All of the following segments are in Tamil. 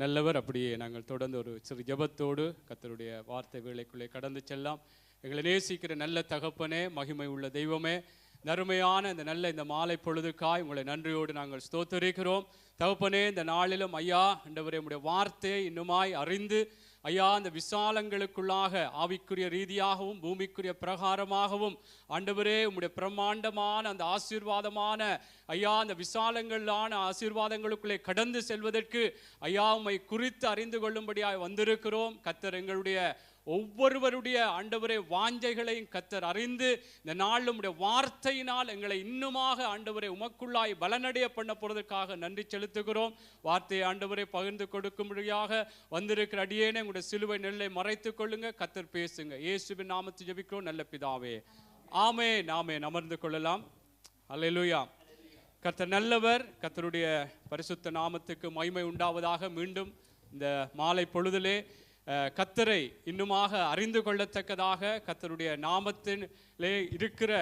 நல்லவர். அப்படியே நாங்கள் தொடர்ந்து ஒரு சிறு ஜெபத்தோடு கர்த்தருடைய வார்த்தை வேளைக்குள்ளே கடந்து செல்லாம். எங்களை நேசிக்கிற நல்ல தகப்பனே, மகிமை உள்ள தெய்வமே, நறுமையான இந்த மாலை பொழுதுக்காய் உங்களை நன்றியோடு நாங்கள் ஸ்தோத்திரிக்கிறோம். தகப்பனே, இந்த நாளிலும் ஐயா ஆண்டவரே உம்முடைய வார்த்தையை இன்னுமாய் அறிந்து ஐயா அந்த விசாலங்களுக்குள்ளாக ஆவிக்குரிய ரீதியாகவும் பூமிக்குரிய பிரகாரமாகவும் ஆண்டவரே உம்முடைய பிரம்மாண்டமான அந்த ஆசீர்வாதமான ஐயா அந்த விசாலங்களான ஆசீர்வாதங்களுக்குள்ளே கடந்து செல்வதற்கு ஐயா உம்மை குறித்து அறிந்து கொள்ளும்படியாய் வந்திருக்கிறோம். கர்த்தர் எங்களுடைய ஒவ்வொருவருடைய ஆண்டவரே வாஞ்சைகளையும் கர்த்தர் அறிந்து இந்த நாள் உம்முடைய வார்த்தையினால் எங்களை இன்னுமாக ஆண்டவரே உமக்குள்ளாய் பலனடைய பண்ண போறதற்காக நன்றி செலுத்துகிறோம். வார்த்தையை ஆண்டவரை பகிர்ந்து கொடுக்கும்படியாக வந்திருக்கிற அடியேனே உங்களுடைய சிலுவை நெல்லை மறைத்துக் கொள்ளுங்க. கர்த்தர் பேசுங்க. இயேசுவின் நாமத்தில் ஜெபிக்கிறோம் நல்ல பிதாவே, ஆமென். ஆமென். அமர்ந்து கொள்ளலாம். அல்லேலூயா. கர்த்தர் நல்லவர். கர்த்தருடைய பரிசுத்த நாமத்துக்கு மகிமை உண்டாவதாக. மீண்டும் இந்த மாலை பொழுதிலே கர்த்தரை இன்னுமாக அறிந்து கொள்ளத்தக்கதாக கர்த்தருடைய நாமத்திலே இருக்கிற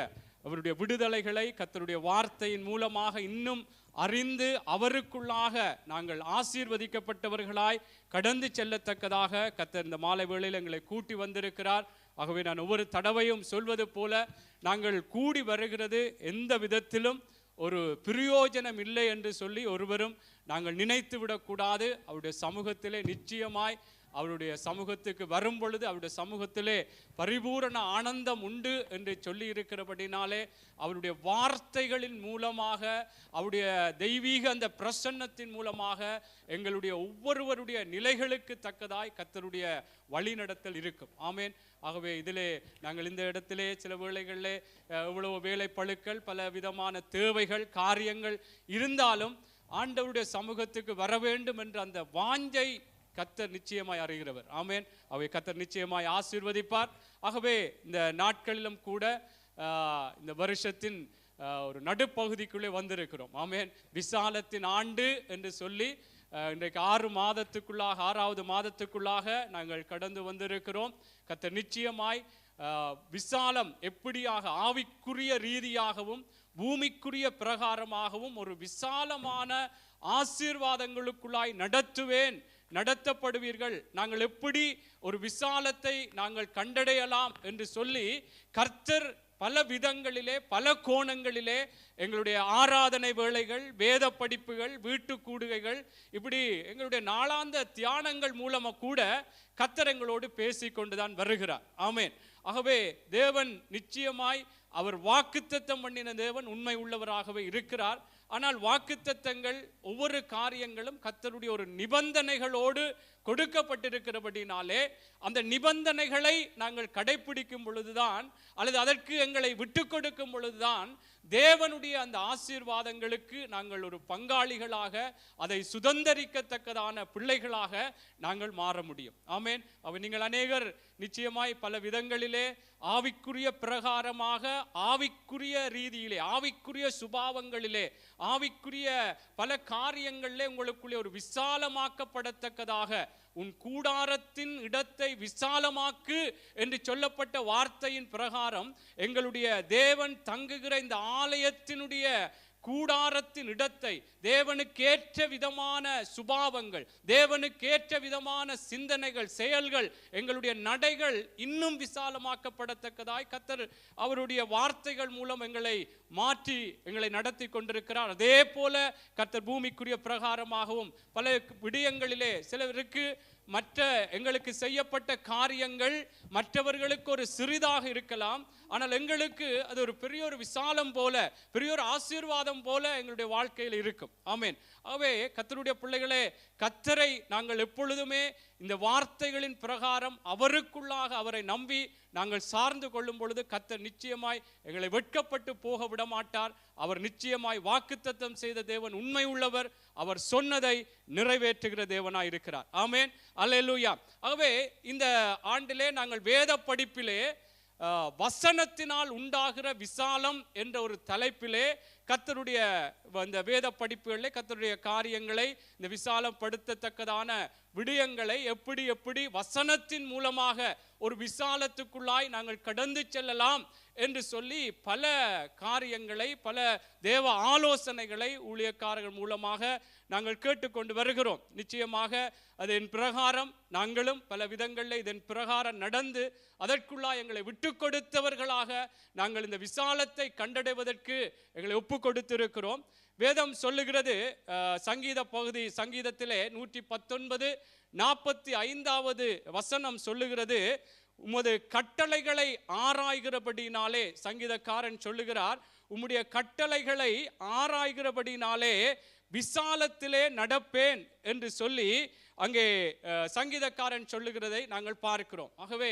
அவருடைய விடுதலைகளை கர்த்தருடைய வார்த்தையின் மூலமாக இன்னும் அறிந்து அவருக்குள்ளாக நாங்கள் ஆசீர்வதிக்கப்பட்டவர்களாய் கடந்து செல்லத்தக்கதாக கர்த்தர் இந்த மாலை வேளையில் எங்களை கூட்டி வந்திருக்கிறார். ஆகவே நான் ஒவ்வொரு தடவையும் சொல்வது போல நாங்கள் கூடி வருகிறது எந்த விதத்திலும் ஒரு பிரயோஜனம் இல்லை என்று சொல்லி ஒருவரும் நாங்கள் நினைத்து விடக்கூடாது. அவருடைய சமூகத்திலே நிச்சயமாய் அவருடைய சமூகத்துக்கு வரும் பொழுது அவருடைய சமூகத்திலே பரிபூரண ஆனந்தம் உண்டு என்று சொல்லி இருக்கிறபடினாலே அவருடைய வார்த்தைகளின் மூலமாக அவருடைய தெய்வீக அந்த பிரசன்னத்தின் மூலமாக எங்களுடைய ஒவ்வொருவருடைய நிலைகளுக்கு தக்கதாய் கர்த்தருடைய வழிநடத்தல் இருக்கும். ஆமேன். ஆகவே இதிலே நாங்கள் இந்த இடத்திலே சில வேளைகளிலே எவ்வளவு வேலை பளுக்கள் பல விதமான தேவைகள் காரியங்கள் இருந்தாலும் ஆண்டவருடைய சமூகத்துக்கு வர வேண்டும் என்ற அந்த வாஞ்சை கர்த்தர் நிச்சயமாய் அறிகிறவர். ஆமேன். அவை கர்த்தர் நிச்சயமாய் ஆசீர்வதிப்பார். ஆகவே இந்த நாட்களிலும் கூட இந்த வருஷத்தின் ஒரு நடுப்பகுதிக்குள்ளே வந்திருக்கிறோம். ஆமேன். விசாலத்தின் ஆண்டு என்று சொல்லி இன்றைக்கு 6வது மாதத்துக்குள்ளாக நாங்கள் கடந்து வந்திருக்கிறோம். கர்த்தர் நிச்சயமாய் விசாலம் எப்படியாக ஆவிக்குரிய ரீதியாகவும் பூமிக்குரிய பிரகாரமாகவும் ஒரு விசாலமான ஆசீர்வாதங்களுக்குள்ளாய் நடத்தப்படுவீர்கள். நாங்கள் எப்படி ஒரு விசாலத்தை நாங்கள் கண்டடையலாம் என்று சொல்லி கர்த்தர் பல விதங்களிலே பல கோணங்களிலே எங்களுடைய ஆராதனை வேளைகள் வேத படிப்புகள் வீட்டு கூடுகைகள் இப்படி எங்களுடைய நாளாந்த தியானங்கள் மூலமாக கூட கர்த்தர் எங்களோடு பேசிக்கொண்டுதான் வருகிறார். ஆமேன். ஆகவே தேவன் நிச்சயமாய் அவர் வாக்குத்தத்தம் பண்ணின தேவன் உண்மை உள்ளவராகவே இருக்கிறார். ஆனால் வாக்குத்தத்தங்கள் ஒவ்வொரு காரியங்களும் கர்த்தருடைய ஒரு நிபந்தனைகளோடு கொடுக்கப்பட்டிருக்கிறபடினாலே அந்த நிபந்தனைகளை நாங்கள் கடைபிடிக்கும் பொழுதுதான் அல்லது அதற்கு எங்களை விட்டு கொடுக்கும் பொழுதுதான் தேவனுடைய அந்த ஆசீர்வாதங்களுக்கு நாங்கள் ஒரு பங்காளிகளாக அதை சுதந்தரிக்கத்தக்கதான பிள்ளைகளாக நாங்கள் மாற முடியும். ஆமேன். நீங்கள் அநேகர் நிச்சயமாய் பல விதங்களிலே ஆவிக்குரிய பிரகாரமாக ஆவிக்குரிய ரீதியிலே ஆவிக்குரிய சுபாவங்களிலே ஆவிக்குரிய பல காரியங்களிலே உங்களுக்குள்ளே ஒரு விசாலமாக்கப்படத்தக்கதாக உன் கூடாரத்தின் இடத்தை விசாலமாக்கு என்று சொல்லப்பட்ட வார்த்தையின் பிரகாரம் எங்களுடைய தேவன் தங்குகிற இந்த ஆலயத்தினுடைய கூடாரத்தின் இடத்தை தேவனுக்கேற்ற விதமான சுபாவங்கள் தேவனுக்கேற்ற விதமான சிந்தனைகள் செயல்கள் எங்களுடைய நடைகள் இன்னும் விசாலமாக்கப்படத்தக்கதாய் கர்த்தர் அவருடைய வார்த்தைகள் மூலம் எங்களை மாற்றி எங்களை நடத்தி கொண்டிருக்கிறார். அதே போல கர்த்தர் பூமிக்குரிய பிரகாரமாகவும் பல விடயங்களிலே சிலருக்கு மற்ற எங்களுக்கு செய்யப்பட்ட காரியங்கள் மற்றவர்களுக்கு ஒரு சிறிதாக இருக்கலாம். ஆனால் எங்களுக்கு அது ஒரு பெரிய ஒரு விசாலம் போல பெரிய ஒரு ஆசீர்வாதம் போல எங்களுடைய வாழ்க்கையில் இருக்கும். ஆமேன். ஆகவே கர்த்தருடைய பிள்ளைகளே, கர்த்தரை நாங்கள் எப்பொழுதுமே இந்த வார்த்தைகளின் பிரகாரம் அவருக்குள்ளாக அவரை நம்பி நாங்கள் சார்ந்து கொள்ளும் பொழுது கர்த்தர் நிச்சயமாய் எங்களை வெட்கப்பட்டு போக விட மாட்டார். அவர் நிச்சயமாய் வாக்குத்தத்தம் செய்த தேவன் உண்மை உள்ளவர். அவர் சொன்னதை நிறைவேற்றுகிற தேவனாய் இருக்கிறார். ஆமேன். அல்லேலூயா. ஆகவே இந்த ஆண்டிலே நாங்கள் வேத படிப்பிலே வசனத்தினால் உண்டாகிற விசாலம் என்ற ஒரு தலைப்பிலே கர்த்தருடைய இந்த வேத படிப்புகளிலே கர்த்தருடைய காரியங்களை இந்த விசாலப்படுத்தத்தக்கதான விடயங்களை எப்படி வசனத்தின் மூலமாக ஒரு விசாலத்துக்குள்ளாய் நாங்கள் கடந்து செல்லலாம் என்று சொல்லி பல காரியங்களை பல தேவ ஆலோசனைகளை ஊழியக்காரர்கள் மூலமாக நாங்கள் கேட்டுக்கொண்டு வருகிறோம். நிச்சயமாக அதன் பிரகாரம் நாங்களும் பல விதங்களில் இதன் பிரகாரம் நடந்து அதற்குள்ளாக எங்களை விட்டு கொடுத்தவர்களாக நாங்கள் இந்த விசாலத்தை கண்டடைவதற்கு எங்களை ஒப்பு கொடுத்திருக்கிறோம். வேதம் சொல்லுகிறது, சங்கீத பகுதி, சங்கீதத்திலே 119:45 வசனம் சொல்லுகிறது, உமது கட்டளைகளை ஆராய்கிறபடினாலே, சங்கீதக்காரன் சொல்லுகிறார், உம்முடைய கட்டளைகளை ஆராய்கிறபடினாலே விசாலத்திலே நடப்பேன் என்று சொல்லி அங்கே சங்கீதக்காரன் சொல்லுகிறதை நாங்கள் பார்க்கிறோம். ஆகவே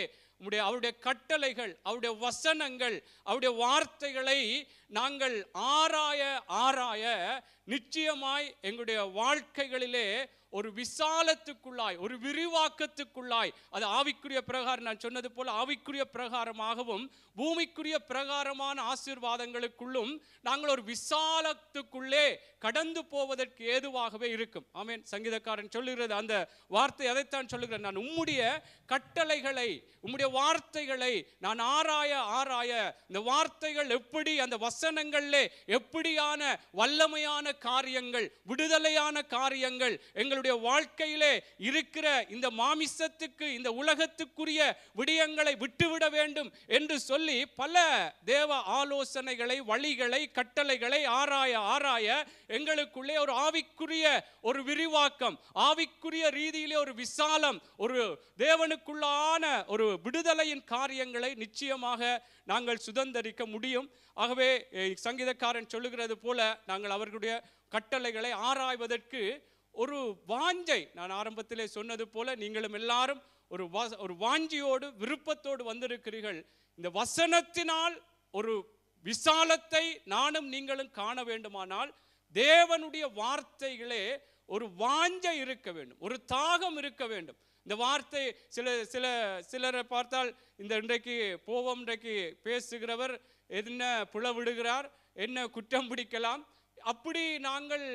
அவருடைய கட்டளைகள், அவருடைய வசனங்கள், அவருடைய வார்த்தைகளை நாங்கள் ஆராய ஆராய நிச்சயமாய் எங்களுடைய வாழ்க்கைகளிலே ஒரு விசாலத்துக்குள்ளாய், ஒரு விரிவாக்கத்துக்குள்ளாய், அது ஆவிக்குரிய பிரகாரம், நான் சொன்னது போல ஆவிக்குரிய பிரகாரமாகவும் பூமிக்குரிய பிரகாரமான ஆசீர்வாதங்களுக்குள்ளும் நாங்கள் ஒரு விசாலத்துக்குள்ளே கடந்து போவதற்கு ஏதுவாகவே இருக்கும். ஆமென். சங்கீதக்காரன் சொல்லுகிறது, அந்த வார்த்தை அதைத்தான் சொல்லுகிறேன், நான் உம்முடைய கட்டளைகளை, உம்முடைய வார்த்தைகளை நான் ஆராய ஆராய, இந்த வார்த்தைகள் எப்படி, அந்த வசனங்களிலே எப்படியான வல்லமையான காரியங்கள், விடுதலையான காரியங்கள் எங்களுடைய வாழ்க்கையிலே இருக்கிற இந்த மாமிசத்துக்கு, இந்த உலகத்துக்குரிய விடயங்களை விட்டுவிட வேண்டும் என்று சொல்லி பல தேவ ஆலோசனைகளை, வழிகளை, கட்டளைகளை ஆராய ஆராய எங்களுக்குள்ளே ஒரு ஆவிக்குரிய ஒரு விரிவாக்கம், ஆவிக்குரிய ரீதியிலே ஒரு விசாலம், ஒரு தேவனுக்குள்ளான ஒரு விடுதலையின் காரியங்களை நிச்சயமாக நாங்கள் சுதந்தரிக்க முடியும். ஆகவே சங்கீதக்காரன் சொல்லுகிறது போல நாங்கள் அவர்களுடைய கட்டளைகளை ஆராய்வதற்கு ஒரு வாஞ்சை, நான் ஆரம்பத்திலே சொன்னது போல நீங்களும் எல்லாரும் ஒரு வாஞ்சியோடு விருப்பத்தோடு வந்திருக்கிறீர்கள். இந்த வசனத்தினால் ஒரு விசாலத்தை நானும் நீங்களும் காண வேண்டுமானால் தேவனுடைய வார்த்தைகளே ஒரு வாஞ்சை இருக்க வேண்டும், ஒரு தாகம் இருக்க வேண்டும். இந்த வார்த்தை சிலரை பார்த்தால், இந்த இன்றைக்கு போவோம், இன்றைக்கு பேசுகிறவர் என்ன புலவிடுகிறார், என்ன குற்றம் பிடிக்கலாம், அப்படி நாங்கள்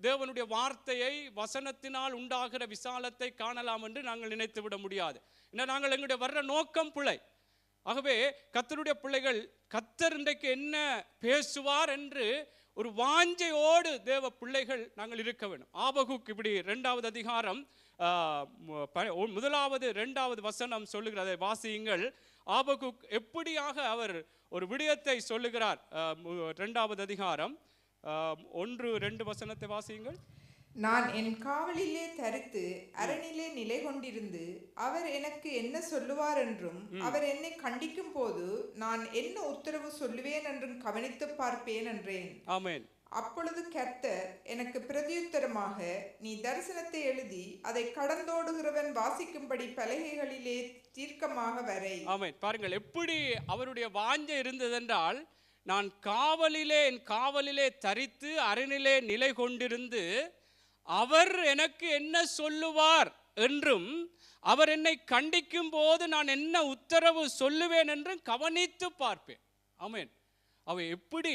தேவனுடைய வார்த்தையை, வசனத்தினால் உண்டாகிற விசாலத்தை காணலாம் என்று நாங்கள் நினைத்து விட முடியாது. ஏன்னா நாங்கள் எங்களுடைய வர்ற நோக்கம் பிழை. ஆகவே கர்த்தருடைய பிள்ளைகள், கர்த்தர் இன்றைக்கு என்ன பேசுவார் என்று ஒரு வாஞ்சையோடு தேவ பிள்ளைகள் நாங்கள் இருக்க வேண்டும். ஆபகுக் இப்படி 2வது அதிகாரம் 1, 2 வசனம் சொல்லுகிறதை வாசியுங்கள். ஆபகுக் எப்படியாக அவர் ஒரு விடயத்தை சொல்லுகிறார். 2வது அதிகாரம் 1, 2 வசனத்தை வாசியுங்கள். நான் என் காவலிலே தரித்து அரணிலே நிலை கொண்டிருந்து அவர் எனக்கு என்ன சொல்லுவார் என்றும் அவர் என்னை கண்டிக்கும் போது நான் என்ன உத்தரவு சொல்லுவேன் என்றும் கவனித்து பார்ப்பேன் என்றேன். ஆமென். அப்பொழுது கர்த்தர் எனக்கு பிரதியுத்தரமாக, நீ தரிசனத்தை எழுதி அதை கடந்தோடுகிறவன் வாசிக்கும்படி பலகைகளிலே தீர்க்கமாக வரை. ஆமென். பாருங்கள் எப்படி அவருடைய வாஞ்சை இருந்ததென்றால், நான் என் காவலிலே தரித்து அரணிலே நிலை கொண்டிருந்து அவர் எனக்கு என்ன சொல்லுவார் என்றும் அவர் என்னை கண்டிக்கும் போது நான் என்ன உத்தரவு சொல்லுவேன் என்றும் கவனித்து பார்ப்பேன். ஆமென். அவ எப்படி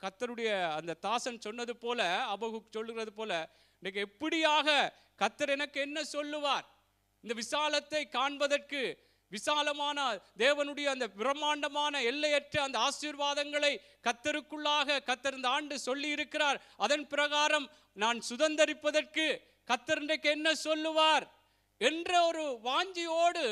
கர்த்தருடைய அந்த தாசன் சொன்னது போல, ஆபகுக் சொல்லுகிறது போல, இன்னைக்கு எப்படியாக கர்த்தர் எனக்கு என்ன சொல்லுவார், இந்த விசாலத்தை காண்பதற்கு, விசாலமான தேவனுடைய அந்த பிரம்மாண்டமான எல்லையற்ற அந்த ஆசீர்வாதங்களை கர்த்தருக்குள்ளாக கர்த்தர் இந்த ஆண்டு சொல்லி இருக்கிறார். அதன் பிரகாரம் நான் சுதந்தரிப்பதற்கு கர்த்தர் இன்றைக்கு என்ன சொல்லுவார் என்ற ஒரு வாஞ்சியோடு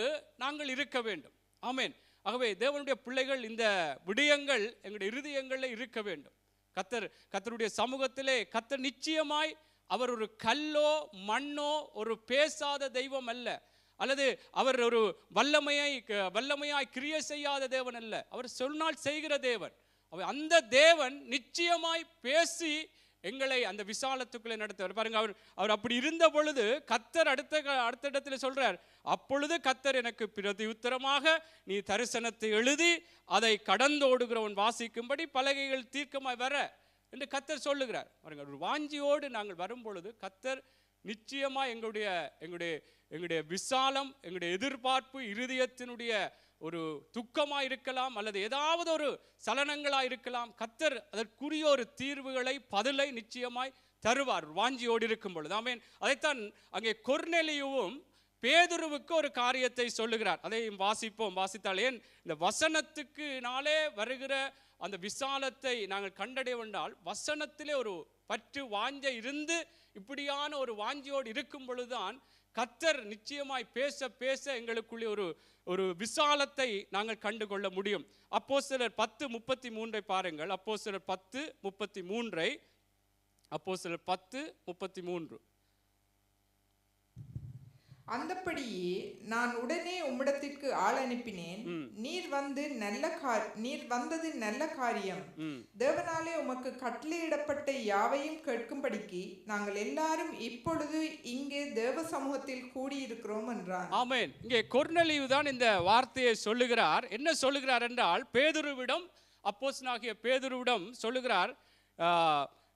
நாங்கள் இருக்க வேண்டும். ஆமென். ஆகவே தேவனுடைய பிள்ளைகள், இந்த விடயங்கள் எங்களுடைய இருதயங்களில் இருக்க வேண்டும். கர்த்தருடைய சமூகத்திலே கர்த்தர் நிச்சயமாய் அவர் ஒரு கல்லோ மண்ணோ ஒரு பேசாத தெய்வம் அல்ல, அல்லது அவர் ஒரு வல்லமையாய் கிரியை செய்யாத தேவன் அல்ல, அவர் சொன்னால் செய்கிற தேவன். அந்த தேவன் நிச்சயமாய் பேசி எங்களை அந்த விசாலத்துக்குள்ளே நடத்துவார். பாருங்க, அவர் அப்படி இருந்த பொழுது கர்த்தர் அடுத்த இடத்துல சொல்றார், அப்பொழுது கர்த்தர் எனக்கு பிரதியுத்தரமாக, நீ தரிசனத்தை எழுதி அதை கடந்தோடுகிறவன் வாசிக்கும்படி பலகைகள் தீர்க்கமாய் வர என்று கர்த்தர் சொல்லுகிறார். பாருங்க, ஒரு வாஞ்சியோடு நாங்கள் வரும் பொழுது கர்த்தர் நிச்சயமாக எங்களுடைய விசாலம், எங்களுடைய எதிர்பார்ப்பு, இருதயத்தினுடைய ஒரு துக்கமாக இருக்கலாம், அல்லது ஏதாவது ஒரு சலனங்களாக இருக்கலாம், கர்த்தர் அதற்குரிய ஒரு தீர்வுகளை, பதிலை நிச்சயமாய் தருவார் வாஞ்சியோடு இருக்கும் பொழுது. ஆமென். அதைத்தான் அங்கே கொர்நேலியுவும் பேதுருவுக்கு ஒரு காரியத்தை சொல்லுகிறார். அதையும் வாசித்தால், ஏன் இந்த வசனத்துக்குனாலே வருகிற அந்த விசாலத்தை நாங்கள் கண்டடைய வேண்டால், வசனத்திலே ஒரு பற்று வாஞ்சை இருந்து இப்படியான ஒரு வாஞ்சியோடு இருக்கும் பொழுதுதான் கர்த்தர் நிச்சயமாய் பேச பேச எங்களுக்குள்ளே ஒரு விசாலத்தை நாங்கள் கண்டுகொள்ள முடியும். அப்போஸ்தலர் 10:33 பாருங்கள். அப்போஸ்தலர் 10:33. அப்போஸ்தலர் 10:33. அந்தப்படியே நான் உடனே உம்மிடத்திற்கு ஆள் அனுப்பினேன். நீர் வந்தது நல்ல காரியம். தேவனாலே உமக்கு கட்டளையிடப்பட்ட யாவையும் கேட்கும்படிக்கு நாங்கள் எல்லாரும் இப்பொழுது இங்கே தேவ சமூகத்தில் கூடியிருக்கிறோம் என்றார். ஆமென். இங்கே கொர்நேலியு தான் இந்த வார்த்தையை சொல்லுகிறார். என்ன சொல்லுகிறார் என்றால், பேதுருவிடம், அப்போஸ்தலனாகிய பேதுருவிடம் சொல்லுகிறார்,